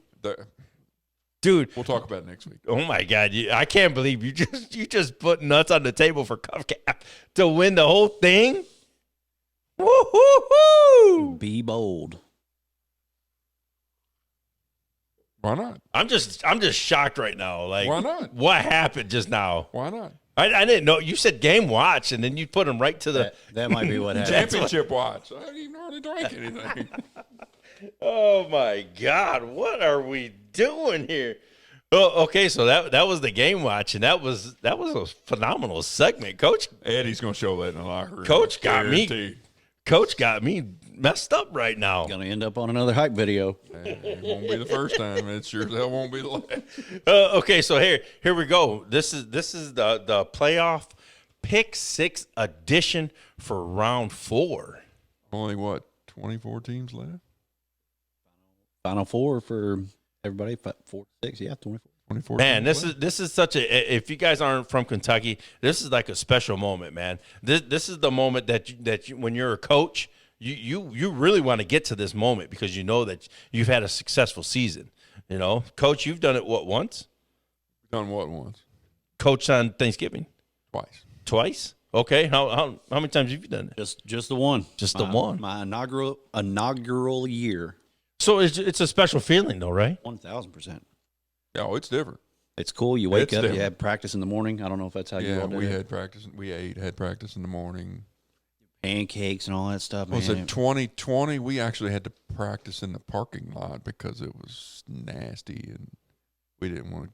dude. We'll talk about it next week. Oh my God! I can't believe you just put nuts on the table for Cov Calf to win the whole thing. Woo-hoo-hoo! Be bold. Why not? I'm just shocked right now. Like, Why not? What happened just now? Why not? I didn't know. You said game watch, and then you put them right to the. That might be what happened. Championship watch. I didn't even hardly drink anything. Oh my God! What are we doing here? Oh, okay. So that was the game watch, and that was a phenomenal segment, Coach. Eddie's going to show that in the locker room. Coach got me. Guaranteed. Coach got me messed up right now. Gonna end up on another hype video. It won't be the first time. It sure as hell won't be the last. Okay, so here we go. This is the playoff pick 6 edition for round 4. Only what, 24 teams left? Final 4 for everybody. 4 6, yeah, 24. 24 Man, teams left. this is such a. If you guys aren't from Kentucky, this is like a special moment, man. This is the moment that you, when you're a coach, you really want to get to this moment because you know that you've had a successful season. You know, Coach, you've done it once? Done what once? Coach on Thanksgiving Twice. Okay, how many times have you done it? Just the one. Just the one. My inaugural year. So it's a special feeling, though, right? 1,000%. Oh, it's different. It's cool. You wake It's up, different. you have practice in the morning. I don't know if that's how you Yeah, all do we it. had practice. We had practice in the morning. Pancakes and all that stuff. Was man. it 2020? We actually had to practice in the parking lot because it was nasty and we didn't want to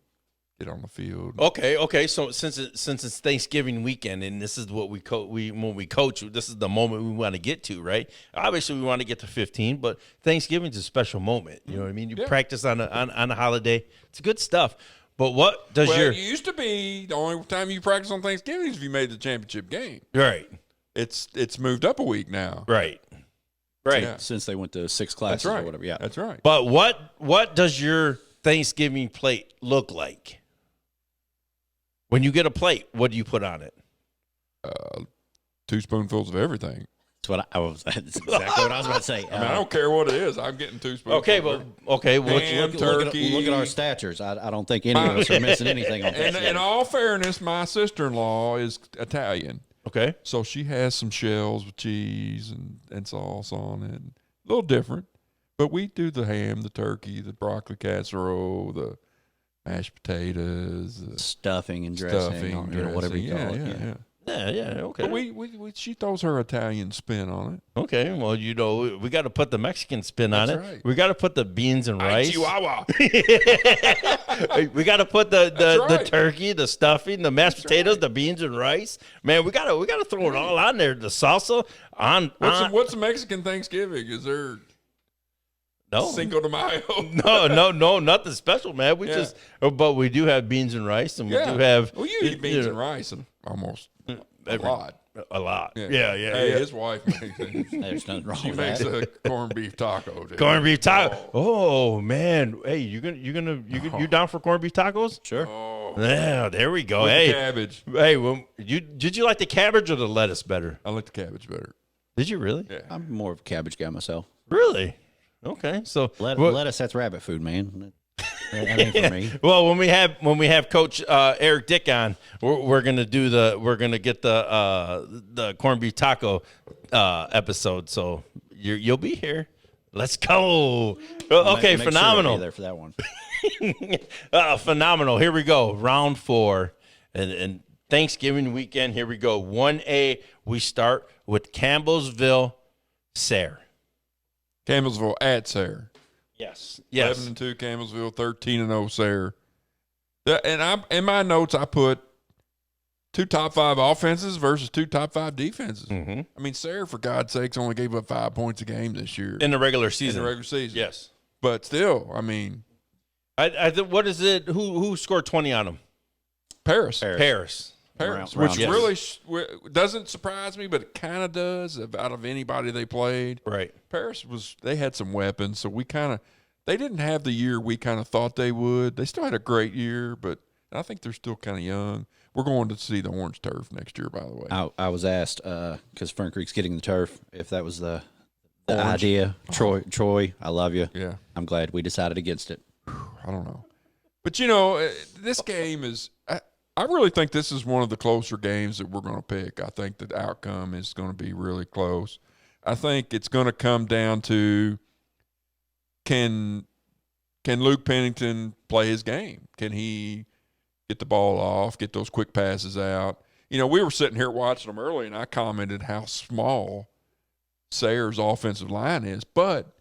get on the field. Okay. So since it's Thanksgiving weekend and this is what when we coach, this is the moment we want to get to, right? Obviously, we want to get to 15, but Thanksgiving's a special moment. You know what I mean? You practice on a holiday. It's good stuff. But what does It used to be the only time you practice on Thanksgiving is if you made the championship game. Right. It's moved up a week now. Right. Yeah. Since they went to 6 classes That's right. or whatever. Yeah. That's right. But what does your Thanksgiving plate look like? When you get a plate, what do you put on it? 2 spoonfuls of everything. That's exactly what I was about to say. I mean, I don't care what it is. I'm getting 2 spoonfuls. Okay, well, Ham, turkey. Look at our statures. I don't think any of us are missing anything on And that. in all fairness, my sister-in-law is Italian. Okay. So she has some shells with cheese and sauce on it. A little different. But we do the ham, the turkey, the broccoli casserole, the mashed potatoes, the Stuffing and dressing, or whatever you call it. Yeah, okay. But we she throws her Italian spin on it. Okay, well, you know, we got to put the Mexican spin on it. That's right. We got to put the beans and rice. Chihuahua. We got to put the right. turkey, the stuffing, the mashed potatoes, right. the beans and rice. Man, we got to throw it all on there. The salsa on. What's a Mexican Thanksgiving? Is there Cinco de Mayo? No, nothing special, man. But we do have beans and rice, and we do have. Well, you eat beans and rice and almost a lot. A lot. Yeah. Yeah. Hey, his wife makes it. There's nothing wrong She with makes that. a corned beef taco. Dude. Corned beef taco. Oh man, hey, you down for corned beef tacos? Sure. Oh, Yeah, there we go. with Hey, the cabbage. hey, well, did you like the cabbage or the lettuce better? I like the cabbage better. Did you really? Yeah. I'm more of a cabbage guy myself. Really? Okay, so Lettuce, that's rabbit food, man. That ain't for me. well, when we have Coach Eric Dick on, we're gonna get the corned beef taco episode. So you'll be here. Let's go. Okay, Make phenomenal. Sure I'll be there for that one. Phenomenal. Here we go. Round 4 and Thanksgiving weekend. Here we go. 1A. We start with Campbellsville Sayre. Campbellsville at Sayre. Yes. 11-2 Campbellsville, 13-0 Sayre. And in my notes, I put 2 top 5 offenses versus 2 top 5 defenses. Mm-hmm. I mean, Sayre, for God's sakes, only gave up 5 points a game this year In the regular season. Yes. But still, I mean, What is it? Who scored 20 on them? Paris. Round Which yes. really doesn't surprise me, but it kind of does out of anybody they played. Right. Paris they had some weapons, so they didn't have the year we kind of thought they would. They still had a great year, but I think they're still kind of young. We're going to see the orange turf next year, by the way. I was asked, because Fern Creek's getting the turf, if that was the idea. Troy, I love you. Yeah. I'm glad we decided against it. I don't know. But, this game is I really think this is one of the closer games that we're going to pick. I think the outcome is going to be really close. I think it's going to come down to can Luke Pennington play his game? Can he get the ball off, get those quick passes out? We were sitting here watching them early, and I commented how small Sayre's offensive line is, but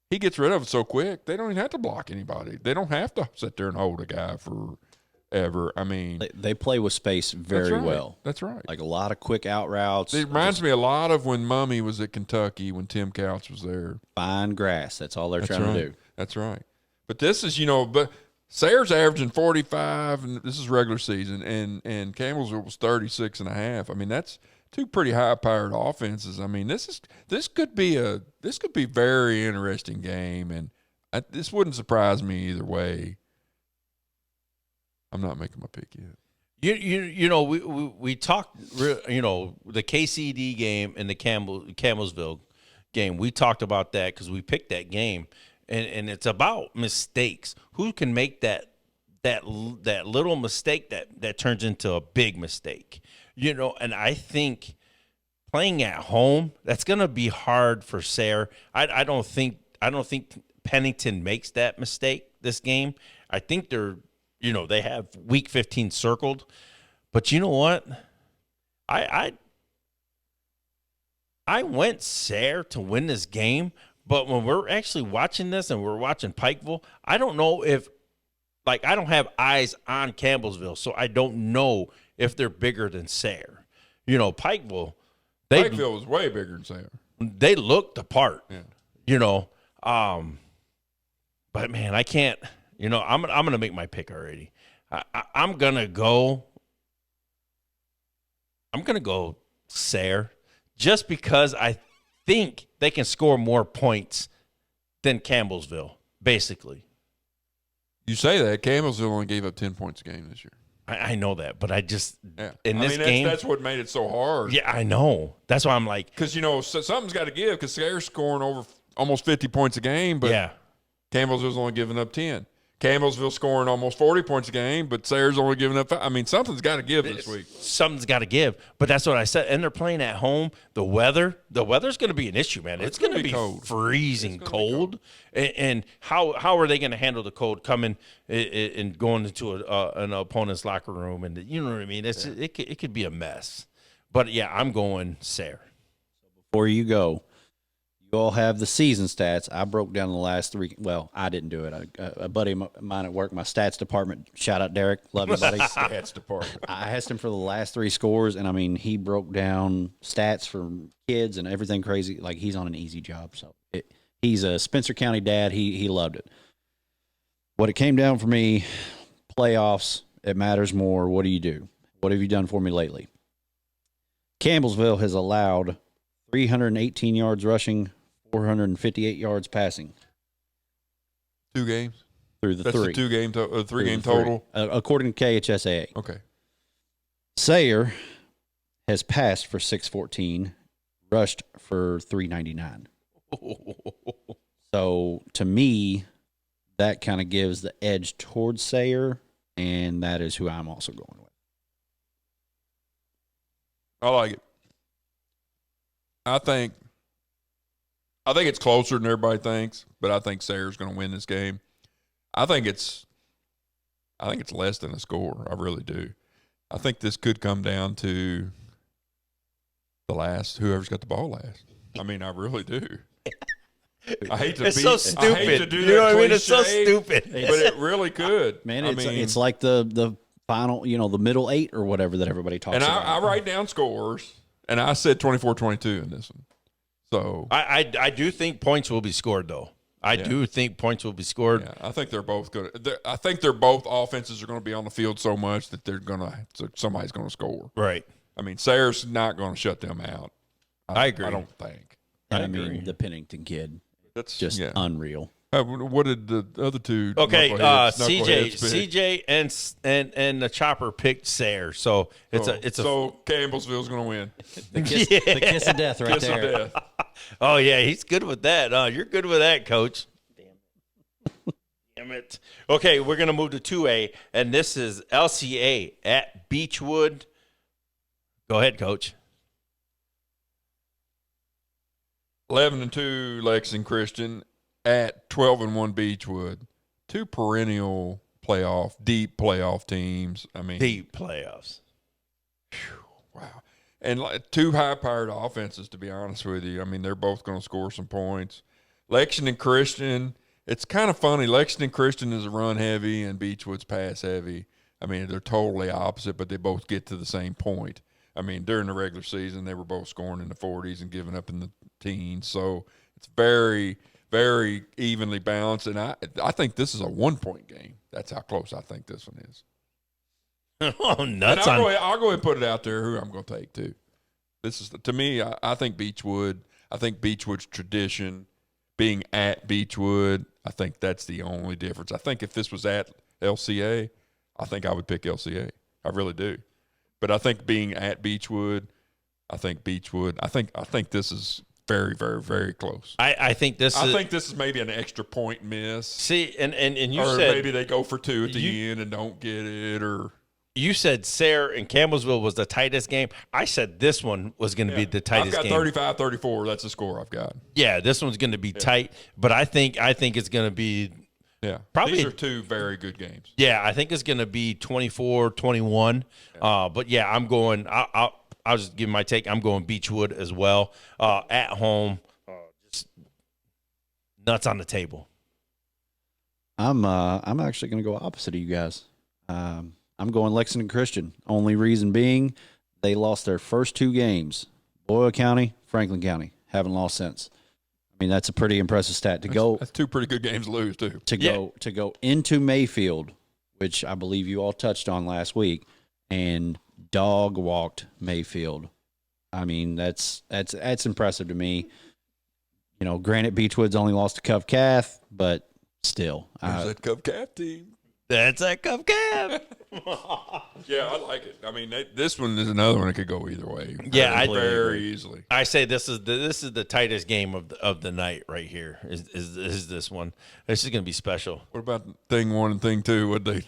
he gets rid of it so quick, they don't even have to block anybody. They don't have to sit there and hold a guy for ever. I mean, They play with space very well. That's right. Like a lot of quick out routes. It reminds me a lot of when Mummy was at Kentucky when Tim Couch was there. Fine grass. That's all they're trying to do. That's right. But this is, but Sayre's averaging 45, and this is regular season, and Campbellsville was 36.5. I mean, that's two pretty high-powered offenses. I mean, this could be a very interesting game, and this wouldn't surprise me either way. I'm not making my pick yet. We talked, the KCD game and the Campbellsville game. We talked about that because we picked that game, and it's about mistakes. Who can make that little mistake that turns into a big mistake? And I think playing at home, that's going to be hard for Sayre. I don't think Pennington makes that mistake this game. I think they have week 15 circled. But you know what? I went Sayre to win this game, but when we're actually watching this and we're watching Pikeville, I don't know if I don't have eyes on Campbellsville, so I don't know if they're bigger than Sayre. Pikeville was way bigger than Sayre. They looked the part. Yeah. But man, I can't. I'm gonna make my pick already. I'm gonna go Sayre just because I think they can score more points than Campbellsville. Basically, you say that Campbellsville only gave up 10 points a game this year. I know that, but I just this game that's what made it so hard. Yeah, I know. That's why I'm like, because something's got to give. Because Sayre's scoring over almost 50 points a game, but Campbellsville's only giving up 10. Campbellsville scoring almost 40 points a game, but Sayre's only giving up 5. I mean, something's got to give this week. Something's got to give. But that's what I said. And they're playing at home. The weather's going to be an issue, man. It's going to be cold. Freezing cold. And how are they going to handle the cold coming and going into an opponent's locker room? And you know what I mean? It could be a mess. But, yeah, I'm going Sayre. Before you go, you all have the season stats. I broke down the last 3. Well, I didn't do it. A buddy of mine at work, my stats department, shout out Derek, love you, buddy. Stats department. I asked him for the last 3 scores, and, I mean, he broke down stats for kids and everything crazy. Like, he's on an easy job. So he's a Spencer County dad. He loved it. What it came down for me, playoffs, it matters more. What do? What have you done for me lately? Campbellsville has allowed 318 yards rushing, 458 yards passing. 2 games? Through the That's 3. That's the 3-game total? According to KHSAA. Okay. Sayre has passed for 614, rushed for 399. So, to me, that kind of gives the edge towards Sayre, and that is who I'm also going with. I like it. I think it's closer than everybody thinks, but I think Sayre's going to win this game. I think it's less than a score. I really do. I think this could come down to whoever's got the ball last. I mean, I really do. I hate to so stupid. I hate to do you know what I mean? It's so cliche, stupid. but it really could. Man, it's like the final, the middle 8 or whatever that everybody talks about. And I write down scores, and I said 24-22 in this one. So I do think points will be scored, though. I do think points will be scored. Yeah, I think they're both good. I think they're both offenses are going to be on the field so much that somebody's going to score. Right. I mean, Sayre's not going to shut them out. I agree. I don't think. I mean, the Pennington kid. That's just unreal. What did the other two? Okay, CJ and the Chopper picked Sayre, so so Campbellsville's going to win. The kiss of death, right there. Of death. Oh yeah, he's good with that. You're good with that, Coach. Damn it. Okay, we're gonna move to 2A, and this is LCA at Beechwood. Go ahead, Coach. 11-2 Lexington Christian at 12-1 Beechwood. 2 perennial deep playoff teams. I mean, deep playoffs. Wow. And 2 high-powered offenses, to be honest with you. I mean, they're both going to score some points. Lexington Christian, it's kind of funny. Lexington Christian is run heavy and Beechwood's pass heavy. I mean, they're totally opposite, but they both get to the same point. I mean, during the regular season, they were both scoring in the 40s and giving up in the teens. So it's very, very evenly balanced. And I think this is a 1-point game. That's how close I think this one is. Oh, nuts! I'll go ahead and put it out there who I'm going to take too. This is to me. I think Beechwood. I think Beechwood's tradition, being at Beechwood, I think that's the only difference. I think if this was at LCA, I think I would pick LCA. I really do. But I think being at Beechwood, I think this is very, very, very close. I think this is maybe an extra point miss. See, and you or said maybe they go for 2 at the end and don't get it, or you said Sayre and Campbellsville was the tightest game. I said this one was going to be the tightest game. I've got 35-34. That's the score I've got. Yeah, this one's going to be tight, but I think it's going to be probably these are 2 very good games. Yeah, I think it's going to be 24-21. Yeah. But yeah, I'm going. I'll just give my take. I'm going Beechwood as well. At home, just nuts on the table. I'm actually going to go opposite of you guys. I'm going Lexington Christian. Only reason being, they lost their first 2 games. Boyle County, Franklin County. Haven't lost since. I mean, that's a pretty impressive stat. That's 2 pretty good games to lose too. To go into Mayfield, which I believe you all touched on last week, and dog walked Mayfield. I mean, that's impressive to me. You know, granted, Beechwood's only lost to Cov Cath, but still. There's that Cov Cath team. That's that Cov Cath. Yeah, I like it. I mean, this one is another one that could go either way. Yeah, very easily. I say this is the tightest game of the night right here. Is this one? This is going to be special. What about thing 1 and thing 2? What they?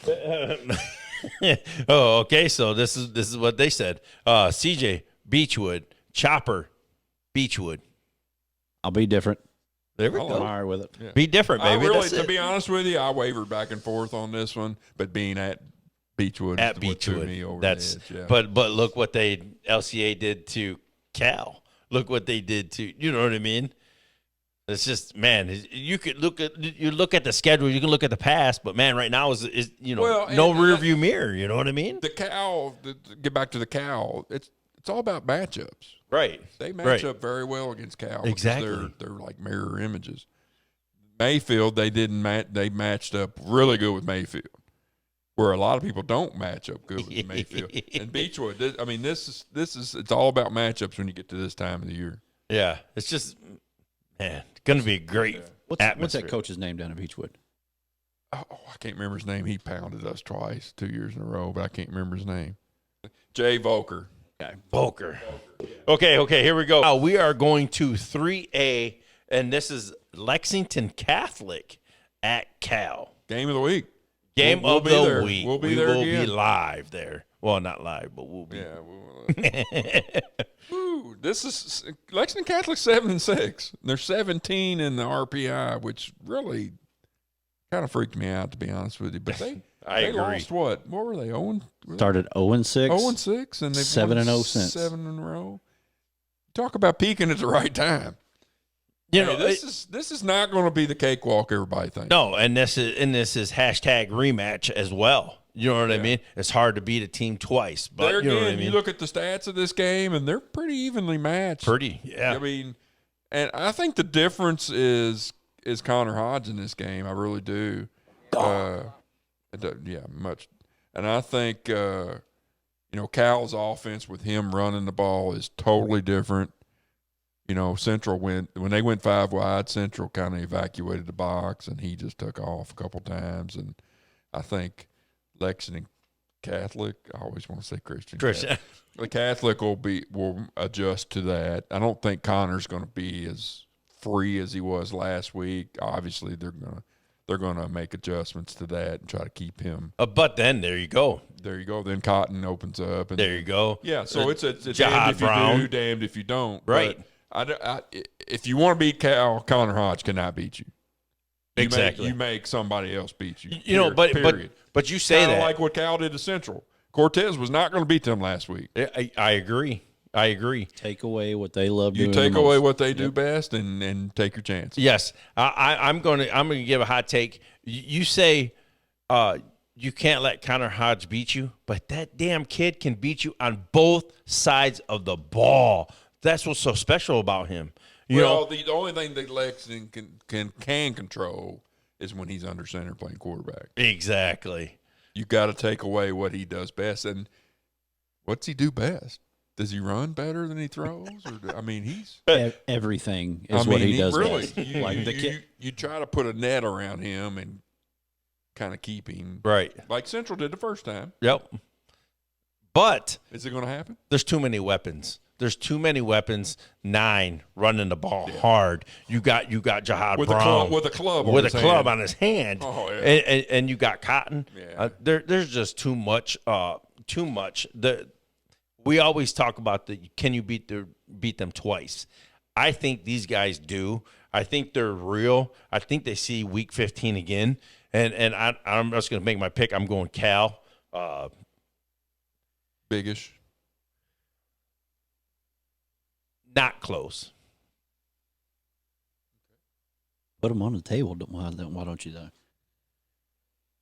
Oh, okay. So this is what they said. CJ Beechwood, Chopper Beechwood. I'll be different. There we go. I'm all right with it. Yeah. Be different, baby. To be honest with you, I wavered back and forth on this one, but being at Beechwood is what threw me over the edge. Yeah. But look what LCA did to Cal. Look what they did to, you know what I mean? It's just, man, you could look at the schedule, you can look at the past, but man, right now is no rear view mirror. You know what I mean? The Cal, get back to the Cal. It's all about matchups. Right. They match up very well against Cal. Exactly. They're like mirror images. Mayfield, they matched up really good with Mayfield, where a lot of people don't match up good with Mayfield. And Beechwood, it's all about matchups when you get to this time of the year. Yeah, it's just, man, it's going to be a great atmosphere. What's that coach's name down at Beechwood? Oh, I can't remember his name. He pounded us twice 2 years in a row, but I can't remember his name. Jay Volker. Okay. Volker. Okay, here we go. We are going to 3A, and this is Lexington Catholic at Cal. Game of the week. Game of the week. We'll be there again. Be live there. Well, not live, but we'll be. Yeah. Ooh, this is Lexington Catholic 7-6. They're 17 in the RPI, which really kind of freaked me out, to be honest with you. But they agree. Lost what? What were they? Started 0-6. 0-6, and they've 7-0 since 7 in a row. Talk about peaking at the right time. You know, this is not going to be the cakewalk everybody thinks. No, and this is hashtag rematch as well. You know what I mean? It's hard to beat a team twice, but there again, you know what I mean? You look at the stats of this game, and they're pretty evenly matched. Yeah. I mean, and I think the difference is Connor Hodge in this game. I really do. Much. And I think Cal's offense with him running the ball is totally different. You know, Central when they went 5 wide, Central kind of evacuated the box, and he just took off a couple times. And I think Lexington Catholic, I always want to say Christian. The Catholic will adjust to that. I don't think Connor's going to be as free as he was last week. Obviously, they're gonna make adjustments to that and try to keep him. But then there you go. Then Cotton opens up. And there you go. Yeah, so it's Jihad damned if you Brown. do, damned if you don't. Right. But if you want to beat Cal, Connor Hodge cannot beat you. Exactly. You make somebody else beat you. You know, but you say Kinda that like what Cal did to Central. Cortez was not going to beat them last week. I agree. Take away what they love doing. You take away what they do best and take your chance. Yes, I'm going to give a hot take. You say you can't let Connor Hodge beat you, but that damn kid can beat you on both sides of the ball. That's what's so special about him. You know, the only thing that Lex can control is when he's under center playing quarterback. Exactly. You got to take away what he does best. And what's he do best? Does he run better than he throws? Or, I mean, he's everything is what he does really, best. You try to put a net around him and kind of keep him right, like Central did the first time. Yep. But is it going to happen? There's too many weapons. 9 running the ball hard. You got Jahad Brown with a club on his hand. Oh, yeah. And you got Cotton. Yeah. There's just too much. We always talk about can you beat them twice? I think these guys do. I think they're real. I think they see week 15 again. And I'm just going to make my pick. I'm going Cal. Biggish. Not close. Put them on the table. Why don't you,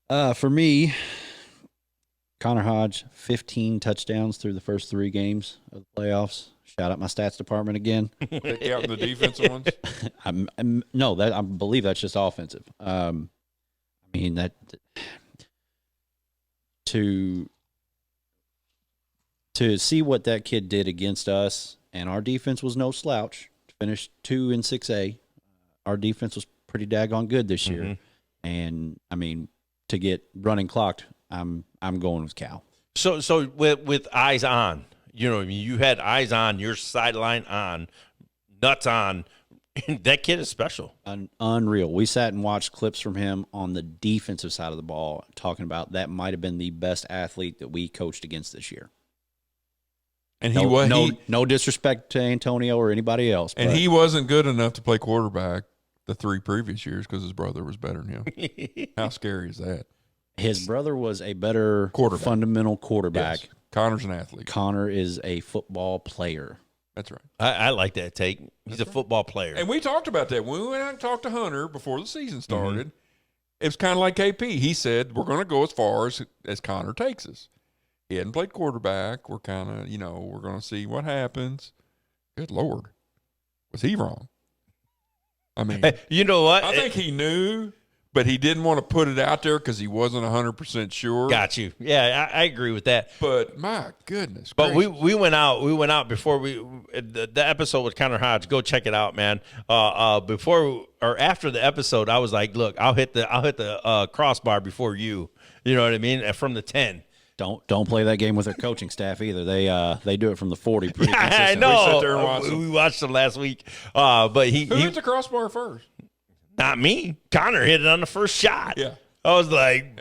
though? For me, Connor Hodge, 15 touchdowns through the first 3 games of the playoffs. Shout out my stats department again. Take out the defensive ones? I believe that's just offensive. I mean, that to see what that kid did against us, and our defense was no slouch. Finished 2 in 6A. Our defense was pretty daggone good this year. And I mean, to get running clocked, I'm going with Cal. So with eyes on, you had eyes on, your sideline on, nuts on. That kid is special. Unreal. We sat and watched clips from him on the defensive side of the ball, talking about that might have been the best athlete that we coached against this year. And no disrespect to Antonio or anybody else. And he wasn't good enough to play quarterback the 3 previous years because his brother was better than him. How scary is that? His brother was a better fundamental quarterback. Yes. Connor's an athlete. Connor is a football player. That's right. I like that take. He's a football player. And we talked about that. When we went out and talked to Hunter before the season started, it was kind of like KP. He said, we're going to go as far as Connor takes us. He hadn't played quarterback. We're kind of, we're going to see what happens. Good Lord. Was he wrong? I mean, you know what? I think he knew, but he didn't want to put it out there because he wasn't 100% sure. Got you. Yeah, I agree with that. But my goodness. But we went out before the episode with Connor Hodge. Go check it out, man. Before or after the episode, I was like, look, I'll hit the crossbar before you. You know what I mean? From the 10. Don't play that game with their coaching staff either. They do it from the 40 pretty consistent. I know. We sat there and watched them. We watched them last week. But Who hit the crossbar first? Not me. Connor hit it on the first shot. Yeah. I was like,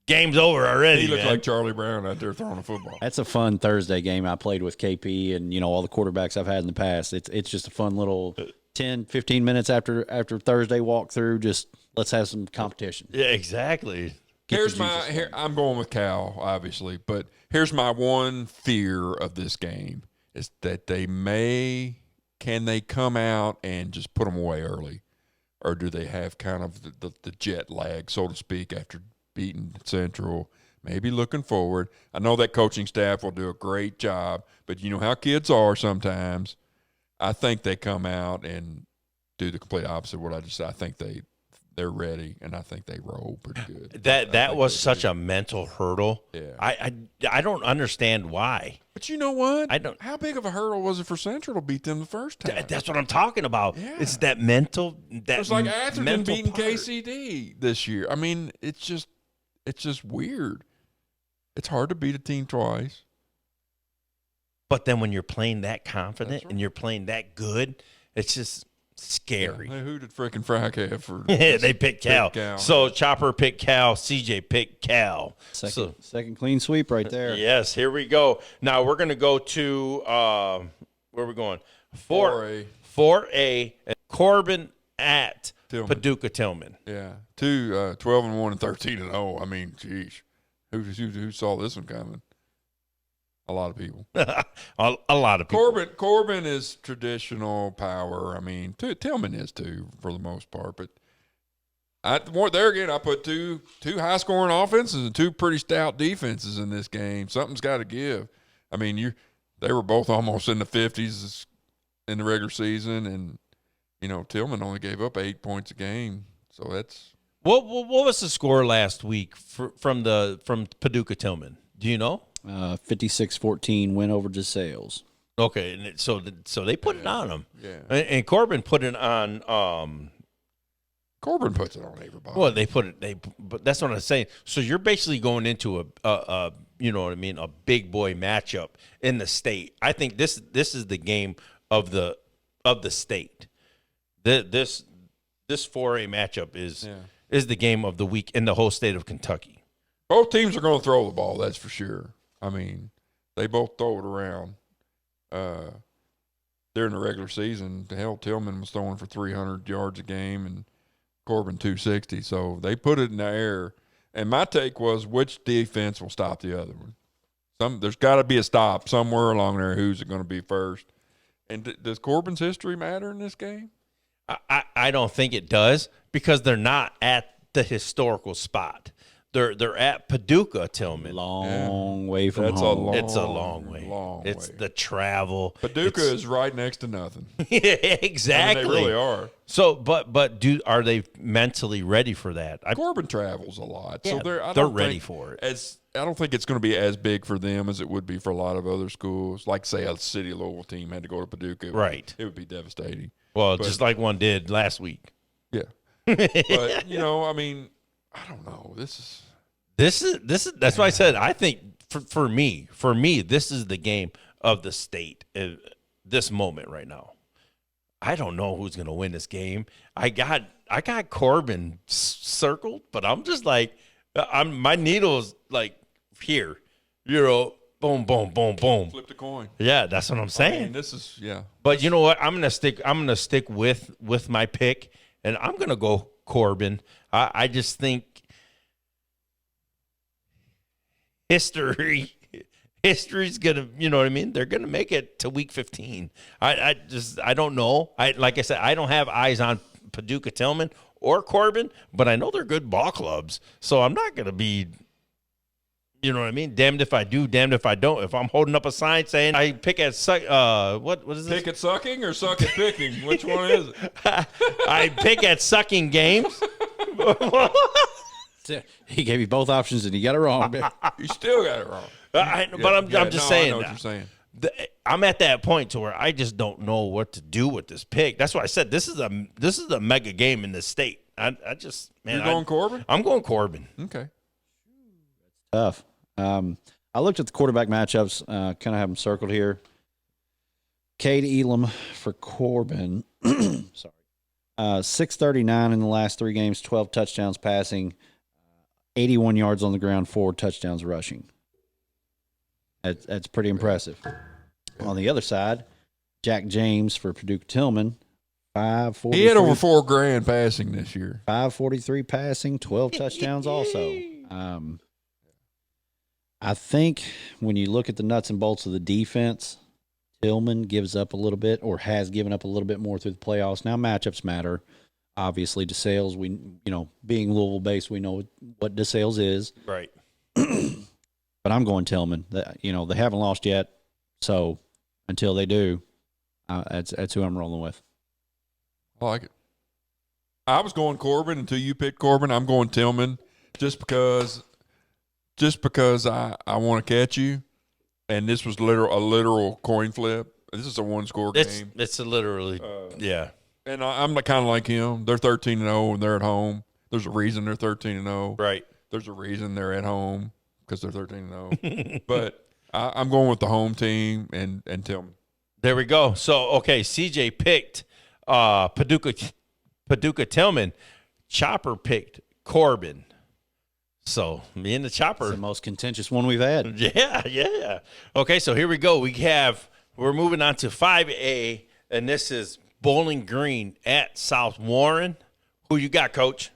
game's over already. He looked like Charlie Brown out there throwing a football. That's a fun Thursday game. I played with KP and all the quarterbacks I've had in the past. It's just a fun little 10, 15 minutes after Thursday walkthrough. Just let's have some competition. Yeah, exactly. I'm going with Cal, obviously, but here's my one fear of this game is that can they come out and just put them away early? Or do they have kind of the jet lag, so to speak, after beating Central, maybe looking forward? I know that coaching staff will do a great job, but you know how kids are sometimes. I think they come out and do the complete opposite of what I just said. I think they're ready, and I think they roll pretty good. That was such a mental hurdle. Yeah. I don't understand why. But you know what? I don't. How big of a hurdle was it for Central to beat them the first time? That's what I'm talking about. Yeah. It's that mental. It was like Atherton beating part. KCD this year. I mean, it's just weird. It's hard to beat a team twice. But then when you're playing that confident right. and you're playing that good, it's just scary. Yeah. Hey, who did frickin' Frack have for? They picked Cal. So Chopper picked Cal. CJ picked Cal. Second clean sweep right there. Yes, here we go. Now we're going to go to where are we going? 4A. Corbin at Tilghman. Paducah Tilghman. Yeah, 12-1 and 13-0. I mean, geez, who saw this one coming? A lot of people. A lot of people. Corbin is traditional power. I mean, Tilghman is too, for the most part. But There again, I put two high-scoring offenses and two pretty stout defenses in this game. Something's got to give. I mean, they were both almost in the 50s in the regular season, and Tilghman only gave up 8 points a game, so that's. What was the score last week from Paducah Tilghman? Do you know? 56-14 win over DeSales. Okay, and so they put it on them. Yeah, and Corbin put it on. Corbin puts it on everybody. Well, but that's what I'm saying. So you're basically going into a you know what I mean, a big boy matchup in the state. I think this is the game of the state. This 4A matchup is the game of the week in the whole state of Kentucky. Both teams are going to throw the ball, that's for sure. I mean, they both throw it around. During the regular season, hell, Tilghman was throwing for 300 yards a game and Corbin 260. So they put it in the air. And my take was, which defense will stop the other one? There's got to be a stop somewhere along there. Who's it going to be first? And does Corbin's history matter in this game? I don't think it does, because they're not at the historical spot. They're at Paducah, Tilghman. Long way from home. It's a long way. It's the travel. Paducah is right next to nothing. Exactly. I mean, they really are. So, but are they mentally ready for that? Corbin travels a lot, so they're ready for it. I don't think it's going to be as big for them as it would be for a lot of other schools. Like, say, a City Louisville team had to go to Paducah. Right. It would be devastating. Well, just like one did last week. Yeah. But, I mean, I don't know. This is that's why I said I think for me, this is the game of the state at this moment right now. I don't know who's going to win this game. I got Corbin circled, but I'm just like, my needle's like here, boom, boom, boom, boom. Flip the coin. Yeah, that's what I'm saying. I mean, this is, yeah. But you know what? I'm gonna stick with my pick, and I'm gonna go Corbin. I just think history's gonna, you know what I mean? They're gonna make it to week 15. I don't know. Like I said, I don't have eyes on Paducah Tilghman or Corbin, but I know they're good ball clubs. So I'm not gonna be, you know what I mean? Damned if I do, damned if I don't. If I'm holding up a sign saying I pick at what is this? Pick at sucking or suck at picking? Which one is it? I pick at sucking games. He gave you both options and you got it wrong. You still got it wrong. I'm just saying. I know what you're saying. I'm at that point to where I just don't know what to do with this pick. That's why I said this is a mega game in this state. I just, man. You're going Corbin? I'm going Corbin. Okay. Tough. I looked at the quarterback matchups, kind of have them circled here. Cade Elam for Corbin. Sorry. 639 in the last 3 games, 12 touchdowns passing, 81 yards on the ground, 4 touchdowns rushing. That's pretty impressive. On the other side, Jack James for Paducah Tilghman, 543. He had over $4,000 passing this year. 543 passing, 12 touchdowns also. I think when you look at the nuts and bolts of the defense, Tilghman gives up a little bit, or has given up a little bit more through the playoffs. Now matchups matter. Obviously, DeSales, being Louisville based, we know what DeSales is. Right. But I'm going Tilghman. They haven't lost yet, so until they do, that's who I'm rolling with. I like it. I was going Corbin until you picked Corbin. I'm going Tilghman just because I want to catch you, and this was a literal coin flip. This is a one-score game. It's literally, yeah. And I'm kind of like him. They're 13-0 and they're at home. There's a reason they're 13-0. Right. There's a reason they're at home because they're 13-0. But I'm going with the home team and Tilghman. There we go. So okay, CJ picked Paducah Tilghman. Chopper picked Corbin. So me and the Chopper. It's the most contentious one we've had. Yeah. Okay, so here we go. We're moving on to 5A, and this is Bowling Green at South Warren. Who you got, Coach?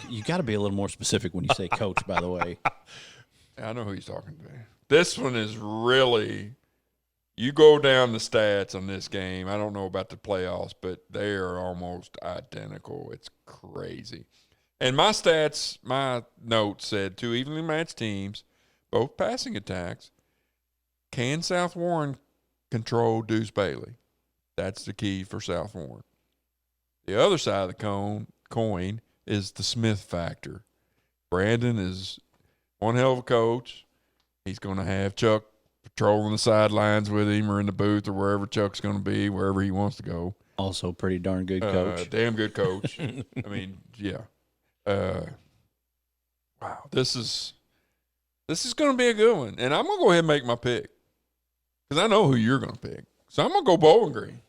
You got to be a little more specific when you say coach, by the way. I know who he's talking to. This one is really You go down the stats on this game. I don't know about the playoffs, but they are almost identical. It's crazy. And my stats, my notes said 2 evenly matched teams, both passing attacks. Can South Warren control Deuce Bailey? That's the key for South Warren. The other side of the coin is the Smith factor. Brandon is one hell of a coach. He's going to have Chuck patrolling the sidelines with him or in the booth or wherever Chuck's going to be, wherever he wants to go. Also pretty darn good coach. Damn good coach. I mean, yeah. Wow, this is going to be a good one. And I'm going to go ahead and make my pick because I know who you're going to pick. So I'm going to go Bowling Green.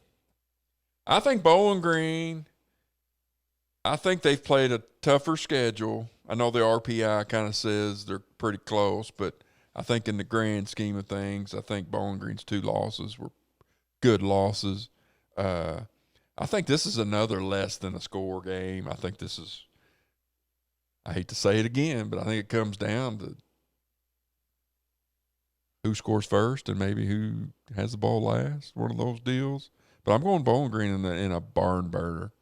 I think Bowling Green, I think they've played a tougher schedule. I know the RPI kind of says they're pretty close, but I think in the grand scheme of things, I think Bowling Green's 2 losses were good losses. I think this is another less than a score game. I think this is, I hate to say it again, but I think it comes down to who scores first and maybe who has the ball last, one of those deals. But I'm going Bowling Green in a barn burner.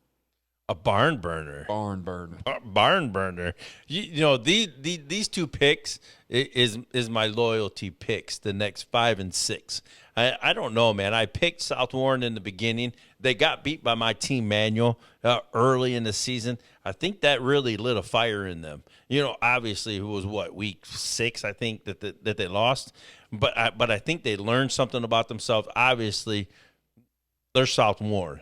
A barn burner. Barn burner. Barn burner. You know, these 2 picks is my loyalty picks, the next 5 and 6. I don't know, man. I picked South Warren in the beginning. They got beat by my team manual early in the season. I think that really lit a fire in them. You know, obviously it was week 6, I think, that they lost. But I think they learned something about themselves. Obviously, they're South Warren.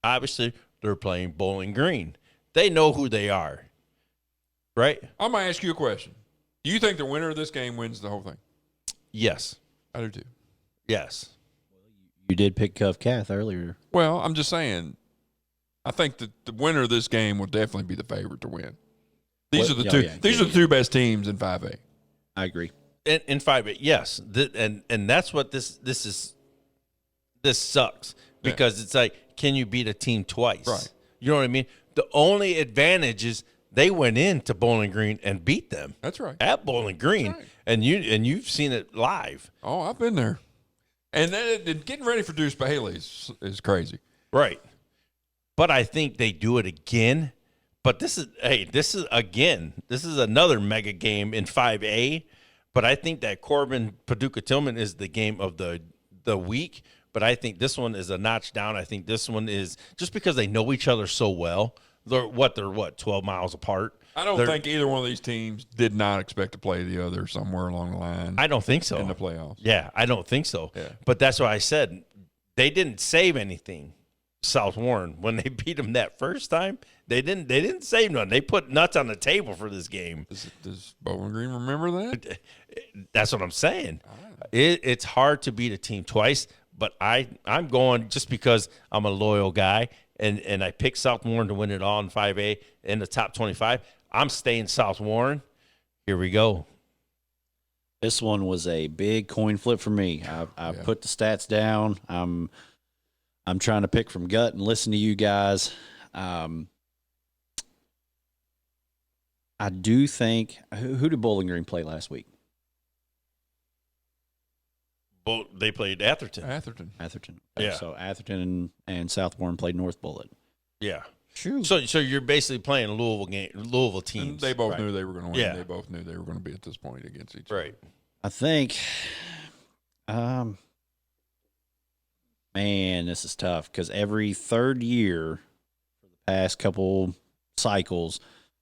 Obviously, they're playing Bowling Green. They know who they are, right? I'm going to ask you a question. Do you think the winner of this game wins the whole thing? Yes. I do too. Yes. You did pick Cath CAL earlier. Well, I'm just saying, I think that the winner of this game will definitely be the favorite to win. These are the two. These are the 2 best teams in 5A. I agree. In 5A, yes. And that's what this is. This sucks because it's like, can you beat a team twice? Right. You know what I mean? The only advantage is they went into Bowling Green and beat them. That's right. At Bowling Green. Right. And you've seen it live. Oh, I've been there. And then getting ready for Deuce Bailey is crazy. Right. But I think they do it again. But this is another mega game in 5A. But I think that Corbin Paducah Tilghman is the game of the week. But I think this one is a notch down. I think this one is just because they know each other so well. They're 12 miles apart. I don't think either one of these teams did not expect to play the other somewhere along the line. I don't think so. In the playoffs. Yeah, I don't think so. Yeah. But that's why I said they didn't save anything, South Warren. When they beat them that first time, they didn't save none. They put nuts on the table for this game. Does Bowling Green remember that? That's what I'm saying. It's hard to beat a team twice. But I'm going just because I'm a loyal guy and I picked South Warren to win it all in 5A in the top 25. I'm staying South Warren. Here we go. This one was a big coin flip for me. I put the stats down. I'm trying to pick from gut and listen to you guys. I do think who did Bowling Green play last week? They played Atherton. Atherton. Yeah. So Atherton and South Warren played North Bullitt. Yeah. True. So you're basically playing Louisville teams. And they both knew they were going to win. Yeah. They both knew they were going to be at this point against each other. Right. I think, man, this is tough because every third year for the past couple cycles,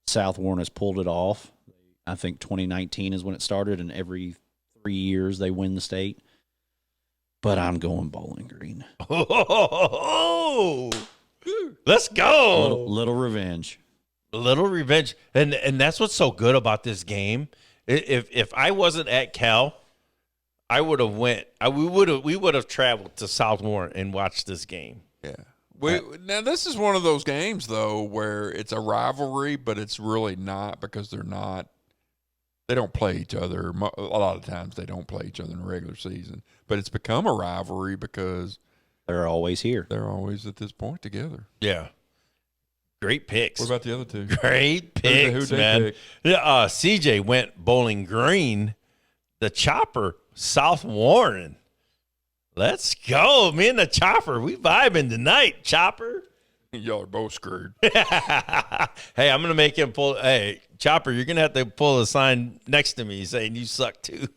South Warren has pulled it off. I think 2019 is when it started, and every 3 years they win the state. But I'm going Bowling Green. Oh, let's go. Little revenge. A little revenge. And that's what's so good about this game. If I wasn't at Cal, I would have we would have traveled to South Warren and watched this game. Yeah. Now this is one of those games though where it's a rivalry, but it's really not because they don't play each other. A lot of times they don't play each other in the regular season. But it's become a rivalry because they're always here. They're always at this point together. Yeah. Great picks. What about the other 2? Great picks, man. Yeah, CJ went Bowling Green. The Chopper, South Warren. Let's go. Me and the Chopper. We vibing tonight, Chopper. Y'all are both screwed. Hey, I'm going to make him pull. Hey, Chopper, you're going to have to pull a sign next to me saying you suck too.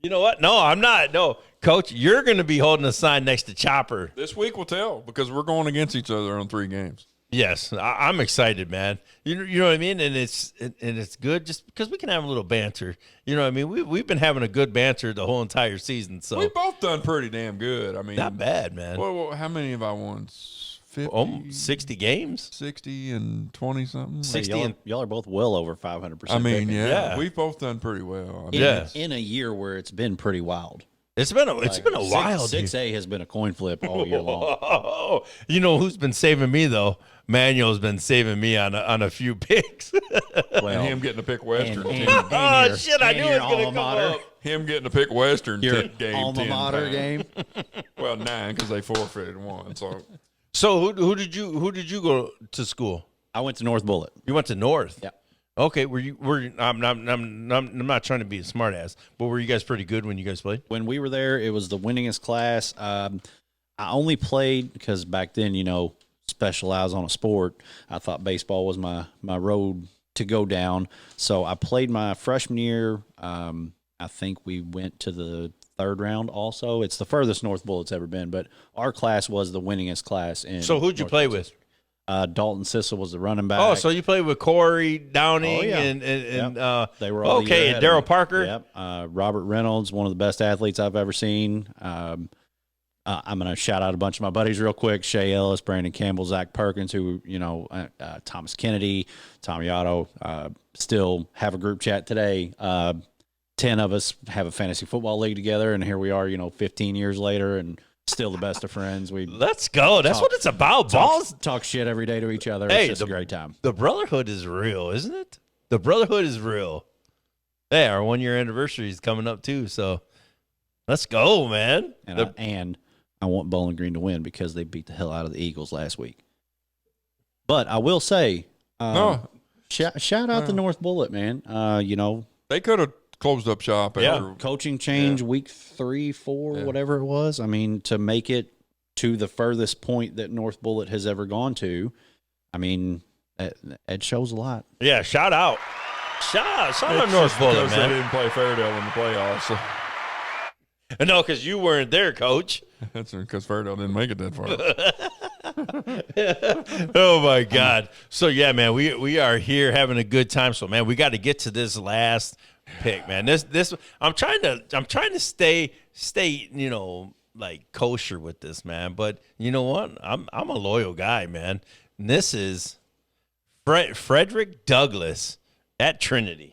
You know what? No, I'm not. No, Coach, you're going to be holding a sign next to Chopper. This week will tell because we're going against each other on 3 games. Yes, I'm excited, man. You know what I mean, and it's good just because we can have a little banter. You know what I mean? We've been having a good banter the whole entire season. So we both done pretty damn good. I mean, not bad, man. Well, how many have I won? 50, 60 games, 60 and 20 something. 60 y'all are both well over 500%. I mean, picking. yeah, we've both done pretty well. I mean, Yes. In a year where it's been pretty wild. It's been a while. 6A has been a coin flip all year long. Oh, you know who's been saving me though? Manuel's been saving me on a few picks. Well, and him getting to pick Western. Oh shit! I knew it was gonna come up. Him getting to pick Western. Your game alma 10 mater times. game. Well, 9 because they forfeited 1. So who did you go to school? I went to North Bullitt. You went to North. Yeah. Okay. I'm not trying to be a smart ass, but were you guys pretty good when you guys played? When we were there, it was the winningest class. I only played because back then, specialize on a sport. I thought baseball was my road to go down. So I played my freshman year. I think we went to the 3rd round also. It's the furthest North Bullitt's ever been, but our class was the winningest class. So who'd you play with? Dalton Sissel was the running back. Oh, so you played with Corey Downing Oh, yeah. and Yep. They were all okay, and Daryl Parker. Yep. Robert Reynolds, one of the best athletes I've ever seen. I'm going to shout out a bunch of my buddies real quick. Shay Ellis, Brandon Campbell, Zach Perkins, who, Thomas Kennedy, Tommy Otto, still have a group chat today. 10 of us have a fantasy football league together, and here we are, 15 years later, and still the best of friends. Let's go. That's what it's about. Balls. Talk shit every day to each other. Hey, it's just a great time. The brotherhood is real, isn't it? The brotherhood is real. Hey, our 1-year anniversary is coming up too, so let's go, man. And I want Bowling Green to win because they beat the hell out of the Eagles last week. But I will say, shout out to North Bullitt, man. They could have closed up shop. Yeah. Coaching change week 3, 4, whatever it was. I mean, to make it to the furthest point that North Bullitt has ever gone to, I mean, it shows a lot. Yeah, shout out. Shout out North Bullitt, They man. didn't play Fairdale in the playoffs. So. No, because you weren't there, Coach. That's because Fairdale didn't make it that far. Oh my God! So yeah, man, we are here having a good time. So man, we got to get to this last pick, man. This I'm trying to stay like kosher with this, man. But you know what? I'm a loyal guy, man. And this is Frederick Douglass at Trinity.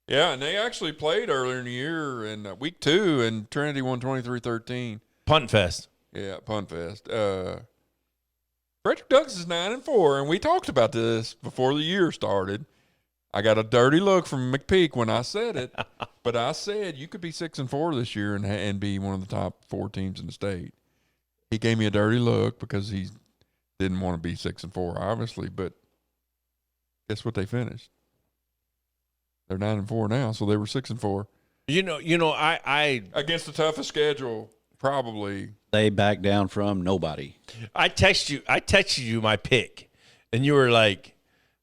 Yeah, and they actually played earlier in the year in week 2, and Trinity won 23-13. Punt Fest. Yeah, Punt Fest. Frederick Douglass is 9-4, and we talked about this before the year started. I got a dirty look from McPeak when I said it, but I said you could be 6-4 this year and be one of the top 4 teams in the state. He gave me a dirty look because he didn't want to be 6-4, obviously, but guess what they finished? They're 9-4 now, so they were 6-4. I Against the toughest schedule, probably. They backed down from nobody. I texted you my pick, and you were like,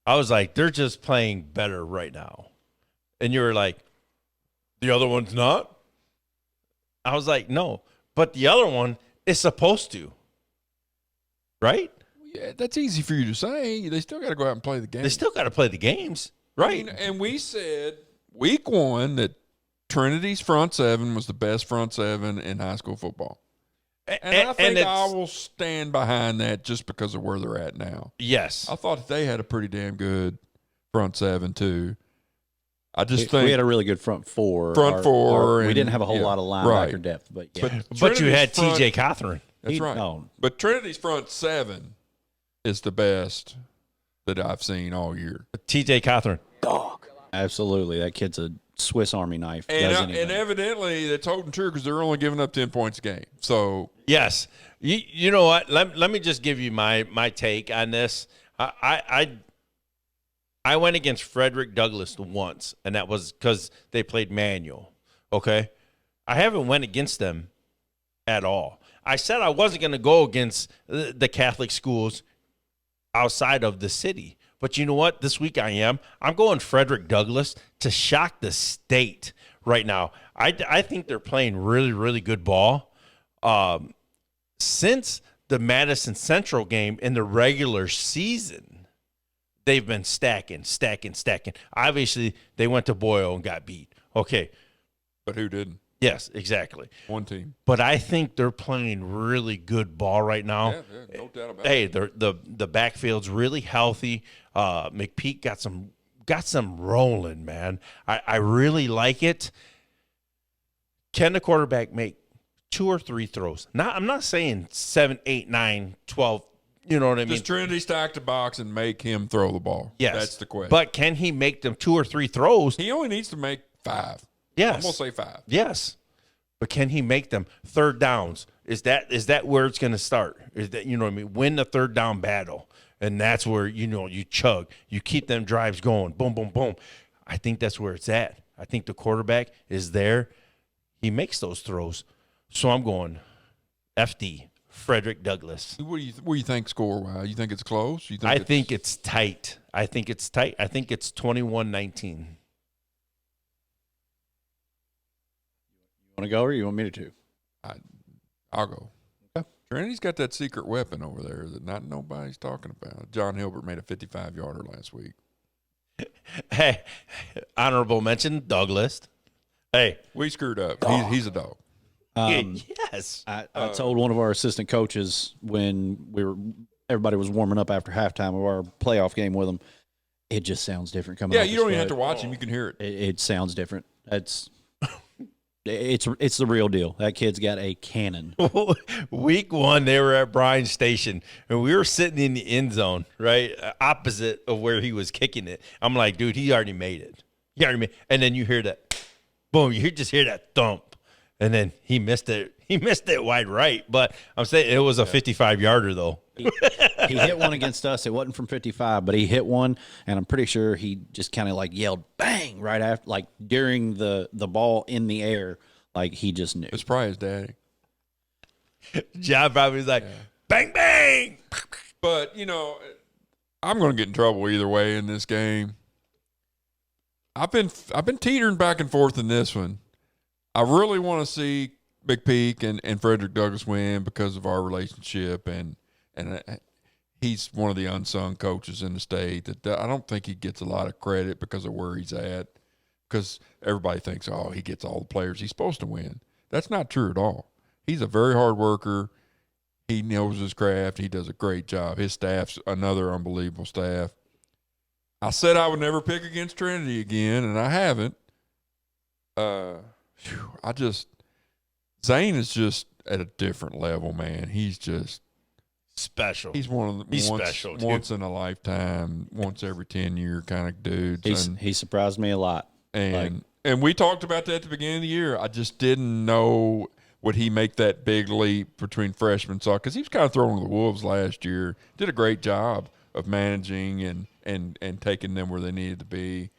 I was like, they're just playing better right now. And you were like, the other one's not? I was like, no, but the other one is supposed to. Right? Yeah, that's easy for you to say. They still got to go out and play the game. They still got to play the games. Right. And we said week 1 that Trinity's front 7 was the best front 7 in high school football. And I think I will stand behind that just because of where they're at now. Yes. I thought they had a pretty damn good front 7 too. I just think we had a really good front 4. and We didn't have a whole lot of linebacker depth, but yeah. But you had Trinity's TJ Catherine. That's right. No. But Trinity's front 7 is the best that I've seen all year. TJ Catherine. Dog. Absolutely. That kid's a Swiss Army knife. And evidently that's holding true because they're only giving up 10 points a game. So yes, you know what? Let me just give you my take on this. I went against Frederick Douglass once, and that was because they played manual. Okay, I haven't went against them at all. I said I wasn't going to go against the Catholic schools outside of the city. But you know what? This week I am. I'm going Frederick Douglass to shock the state right now. I think they're playing really, really good ball. Since the Madison Central game in the regular season, they've been stacking. Obviously, they went to Boyle and got beat. Okay. But who didn't? Yes, exactly. One team. But I think they're playing really good ball right now. Yeah, no doubt about Hey, it. the backfield's really healthy. McPeak got some rolling, man. I really like it. Can the quarterback make 2 or 3 throws? I'm not saying 7, 8, 9, 12. You know what I mean? Does Trinity stack the box and make him throw the ball? Yes. That's the question. But can he make them 2 or 3 throws? He only needs to make 5. Yes. I'm going to say 5. Yes. But can he make them third downs? Is that where it's going to start? Is that, you know what I mean? Win the third down battle. And that's where, you chug. You keep them drives going. Boom, boom, boom. I think that's where it's at. I think the quarterback is there. He makes those throws. So I'm going FD, Frederick Douglass. What do you think score-wise? You think it's close? I think it's tight. I think it's 21-19. Want to go or you want me to? I'll go. Okay. Trinity's got that secret weapon over there that not nobody's talking about. John Hilbert made a 55-yarder last week. Hey, honorable mention, Douglas. Hey. We screwed up. He's a dog. Yes. I told one of our assistant coaches when everybody was warming up after halftime of our playoff game with him, it just sounds different coming off you don't his even have foot. to watch him. You can hear it. It sounds different. It's the real deal. That kid's got a cannon. Week 1, they were at Bryan Station, and we were sitting in the end zone, right, opposite of where he was kicking it. I'm like, dude, he already made it. And then you hear that, boom, you just hear that thump, and then he missed it. He missed it wide right, but I'm saying it was a 55-yarder, though. He hit one against us. It wasn't from 55, but he hit one, and I'm pretty sure he just kind of like yelled bang right after, like during the ball in the air, like he just knew. It's probably his daddy. John probably was like, bang, bang. But, I'm going to get in trouble either way in this game. I've been teetering back and forth in this one. I really want to see McPeak and Frederick Douglass win because of our relationship, and he's one of the unsung coaches in the state that I don't think he gets a lot of credit because of where he's at, because everybody thinks, oh, he gets all the players he's supposed to win. That's not true at all. He's a very hard worker. He knows his craft. He does a great job. His staff's another unbelievable staff. I said I would never pick against Trinity again, and I haven't. Zane is just at a different level, man. He's just special. He's one of the special, once in a lifetime, once every 10-year kind of dudes. He surprised me a lot. And we talked about that at the beginning of the year. I just didn't know would he make that big leap between freshman and sophomore, because he was kind of thrown to the wolves last year. Did a great job of managing and taking them where they needed to be.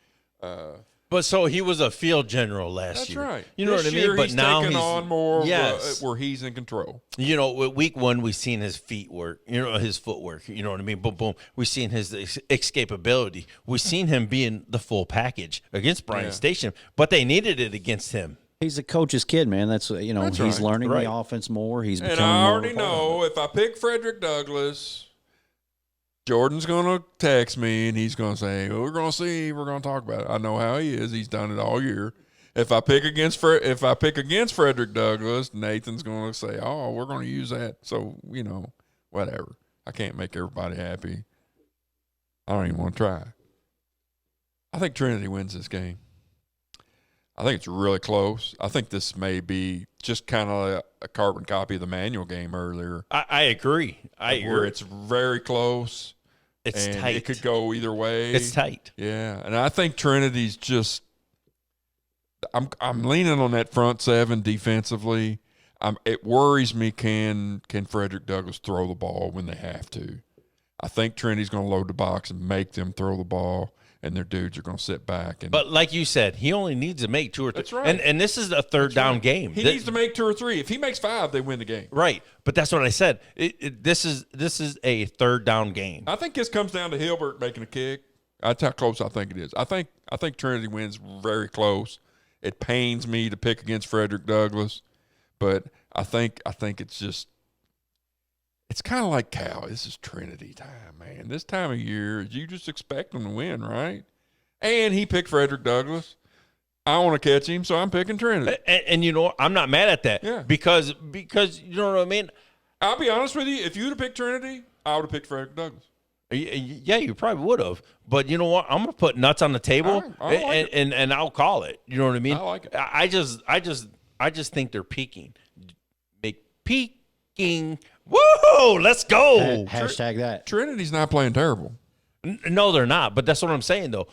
But so he was a field general last year. That's right. You know this what I mean? Year But he's now taking he's on more yes. where he's in control. Week 1, we seen his feet work, his footwork, you know what I mean? Boom, boom. We seen his escapability. We seen him being the full package against Bryan Station, but they needed it against him. He's a coach's kid, man. That's he's right. learning Right. the offense more. He's becoming And I more already of a part of know if I pick Frederick Douglass, Jordan's going to text me and he's going to say, we're going to see, we're going to talk about it. I know how he is. He's done it all year. If I pick against Frederick Douglass, Nathan's going to say, oh, we're going to use that. So, whatever. I can't make everybody happy. I don't even want to try. I think Trinity wins this game. I think it's really close. I think this may be just kind of a carbon copy of the Manual game earlier. I agree. Where it's very close. It's and tight. It could go either way. It's tight. Yeah, and I think Trinity's just. I'm leaning on that front seven defensively. It worries me. Can Frederick Douglass throw the ball when they have to? I think Trinity's going to load the box and make them throw the ball. and their dudes are going to sit back. And But like you said, he only needs to make 2 or 3. That's right. And this is a third down game. He needs to make 2 or 3. If he makes 5, they win the game. Right. But that's what I said. This is a third down game. I think this comes down to Hilbert making a kick. That's how close I think it is. I think Trinity wins very close. It pains me to pick against Frederick Douglass, but I think it's just it's kind of like Cal. This is Trinity time, man. This time of year, you just expect them to win, right? And he picked Frederick Douglass. I want to catch him, so I'm picking Trinity. And you know what? I'm not mad at that. Yeah. Because you know what I mean? I'll be honest with you. If you'd have picked Trinity, I would have picked Frederick Douglass. Yeah, you probably would have. But you know what? I'm gonna put nuts on the table, I like and I'll call it. You know what I mean? I like it. I just think they're peaking. Peaking. Whoa! Let's go. Hashtag that. Trinity's not playing terrible. No, they're not. But that's what I'm saying, though.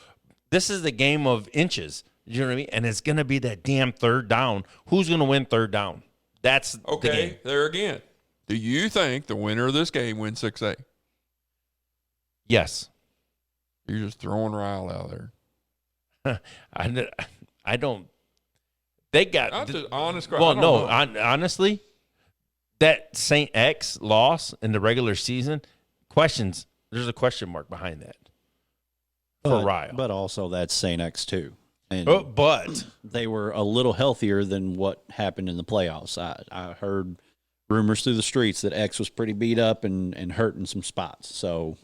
This is the game of inches. You know what I mean? And it's gonna be that damn third down. Who's gonna win third down? That's the game. Okay, there again. Do you think the winner of this game wins 6A? Yes. You're just throwing Ryle out there. I don't. They got. I'm just honest. Well, no. Honestly, that St. X loss in the regular season, there's a question mark behind that for Ryle. But also that's St. X too. And but they were a little healthier than what happened in the playoffs. I heard rumors through the streets that X was pretty beat up and hurt in some spots. So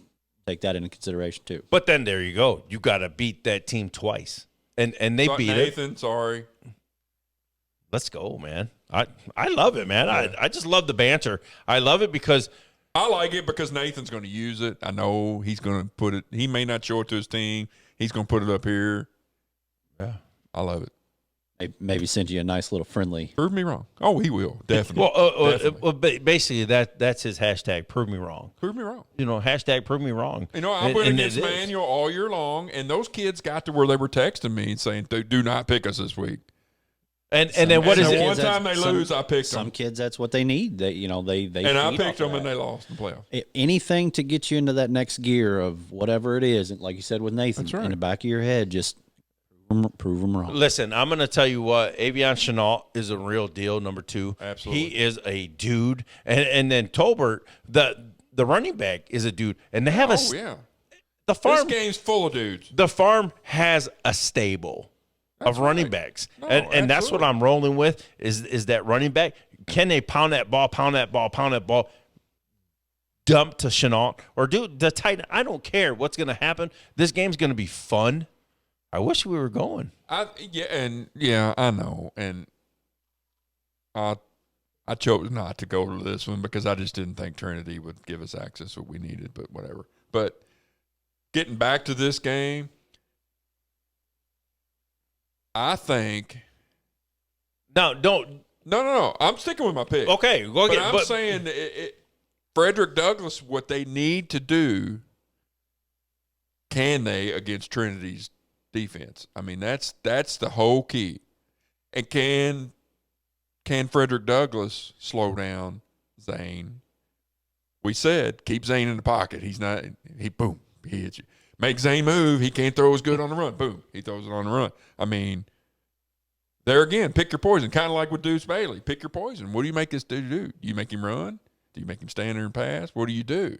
take that into consideration too. But then there you go. You got to beat that team twice, and they beat Nathan, it. Sorry. Let's go, man. I love it, man. Yeah. I just love the banter. I love it because I like it because Nathan's going to use it. I know he's going to put it. He may not show it to his team. He's going to put it up here. Yeah, I love it. Maybe send you a nice little friendly. Prove me wrong. Oh, he will definitely. Well, basically that's his hashtag. Prove me wrong. Prove me wrong. You know, hashtag prove me wrong. You know, I've been against Manuel all year long, and those kids got to where they were texting me and saying, "Do not pick us this week." And then what is it? One time they lose, I picked them. Some kids, that's what they need. They and I picked them, and they lost in the playoff. Anything to get you into that next gear of whatever it is, and like you said with Nathan, That's right. in the back of your head, just prove them wrong. Listen, I'm going to tell you what. Avion Chenault is a real deal. Number 2, Absolutely, he is a dude. And then Tolbert, the running back, is a dude. And they have the farm. This game's full of dudes. The farm has a stable of running backs, and that's what I'm rolling with. Is that running back? Can they pound that ball, dump to Chenault, or do the tight? I don't care what's going to happen. This game's going to be fun. I wish we were going. I know, and I chose not to go to this one because I just didn't think Trinity would give us access what we needed. But whatever. But getting back to this game, I think. No. I'm sticking with my pick. Okay, go again. I'm saying Frederick Douglass, what they need to do, can they against Trinity's defense? I mean, that's the whole key. And can Frederick Douglass slow down Zane? We said keep Zane in the pocket. He hits you. Make Zane move. He can't throw as good on the run. Boom, he throws it on the run. I mean, there again, pick your poison. Kind of like with Deuce Bailey. Pick your poison. What do you make this dude do? Do you make him run? Do you make him stand there and pass? What do you do?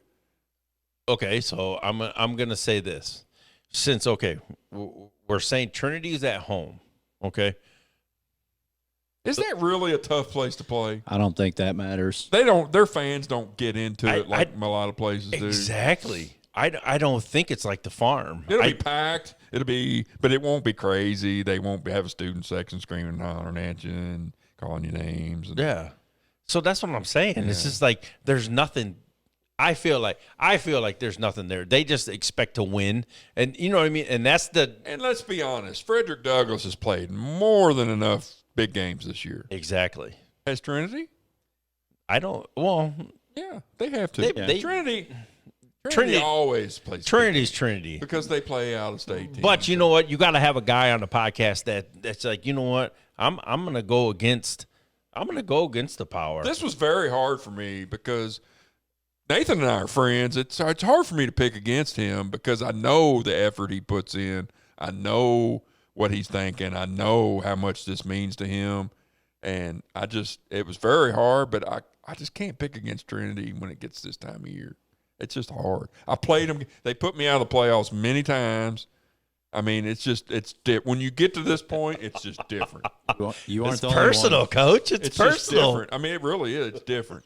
Okay, so I'm gonna say this. Since we're saying Trinity's at home. Okay, is that really a tough place to play? I don't think that matters. Their fans don't get into it like a lot of places do. Exactly. I don't think it's like the farm. It'll be packed. But it won't be crazy. They won't have a student section screaming and hollering at you and calling you names. Yeah. So that's what I'm saying. Yeah. It's just like there's nothing. I feel like there's nothing there. They just expect to win, and you know what I mean. And And let's be honest, Frederick Douglass has played more than enough big games this year. Exactly. Has Trinity? I don't. Well, yeah, they have to. Trinity always plays. Trinity's Trinity because they play out of state teams. But you know what? You got to have a guy on the podcast that's like, you know what? I'm gonna go against the power. This was very hard for me because Nathan and I are friends. It's hard for me to pick against him because I know the effort he puts in. I know what he's thinking. I know how much this means to him. And it was very hard, but I just can't pick against Trinity when it gets this time of year. It's just hard. I played them. They put me out of the playoffs many times. I mean, when you get to this point, it's just different. You aren't It's the only personal, one. Coach. It's Just personal. different. I mean, it really is. It's different.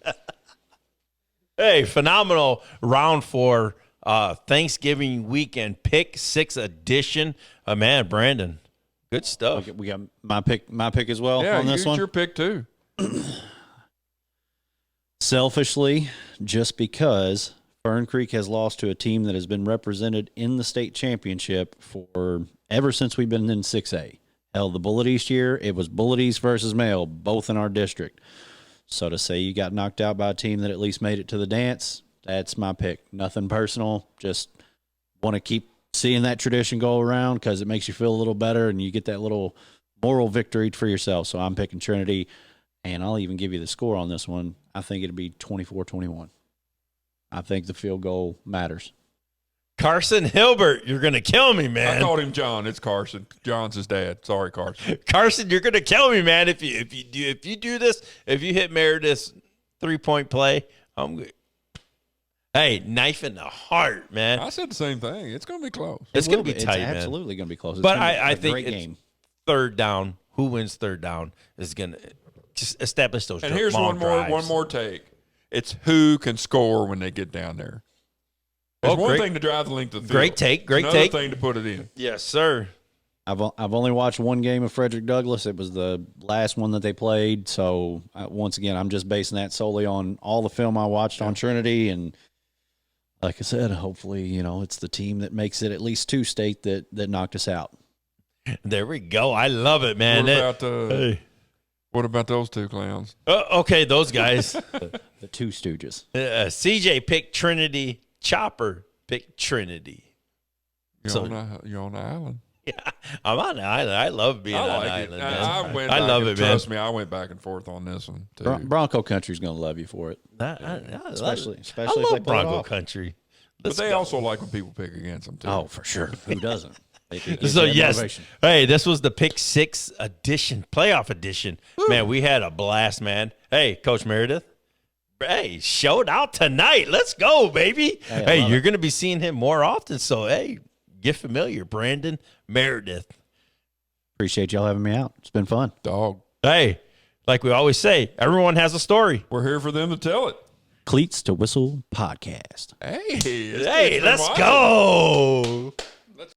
Hey, phenomenal round for Thanksgiving weekend pick 6 edition. Man, Brandon, good stuff. Okay, we got my pick as well Yeah, on this one. your pick too. Selfishly, just because Fern Creek has lost to a team that has been represented in the state championship for ever since we've been in 6A. Hell, the Bullet East year, it was Bullet East versus Male, both in our district. So to say you got knocked out by a team that at least made it to the dance, that's my pick. Nothing personal, just want to keep seeing that tradition go around because it makes you feel a little better and you get that little moral victory for yourself. So I'm picking Trinity, and I'll even give you the score on this one. I think it'd be 24-21. I think the field goal matters. Carson Hilbert, you're going to kill me, I man. called him John. It's Carson. John's his dad. Sorry, Carson. Carson, you're going to kill me, man. If you do this, if you hit Meredith's 3-point play, I'm good. Hey, knife in the heart, man. I said the same thing. It's going to be close. It's going to be tight, It's man. absolutely going to be close. It's But gonna be I a think great it's game. third down. Who wins third down is going to just establish those. And here's long drives. one more take. It's who can score when they get down there. It's one thing to drive the length of the field. Great take. Great Another take. thing to put it in. Yes, sir. I've only watched one game of Frederick Douglass. It was the last one that they played. So once again, I'm just basing that solely on all the film I watched on Trinity. And like I said, hopefully, it's the team that makes it at least 2 state that knocked us out. There we go. I love it, man. What about those two clowns? Okay, those guys. The 2 Stooges. CJ picked Trinity. Chopper picked Trinity. You're on the island. Yeah, I'm on the island. I love being I on like the it. island, man. I love it, man. Trust me, I went back and forth on this one too. Bronco Country's going to love you for it. Especially I if love they pull it Bronco off. Country. But they also like when people pick against them too. Oh, for sure. Who doesn't? So yes, hey, this was the Pick 6 edition, playoff edition. Woo. Man, we had a blast, man. Hey, Coach Meredith. Hey, showed out tonight. Let's go, baby. Hey, you're going to be seeing him more often. So, hey, get familiar. Brandon Meredith. Appreciate y'all having me out. It's been fun. Dog. Hey, like we always say, everyone has a story. We're here for them to tell it. Cleats to Whistle Podcast. Hey, let's go.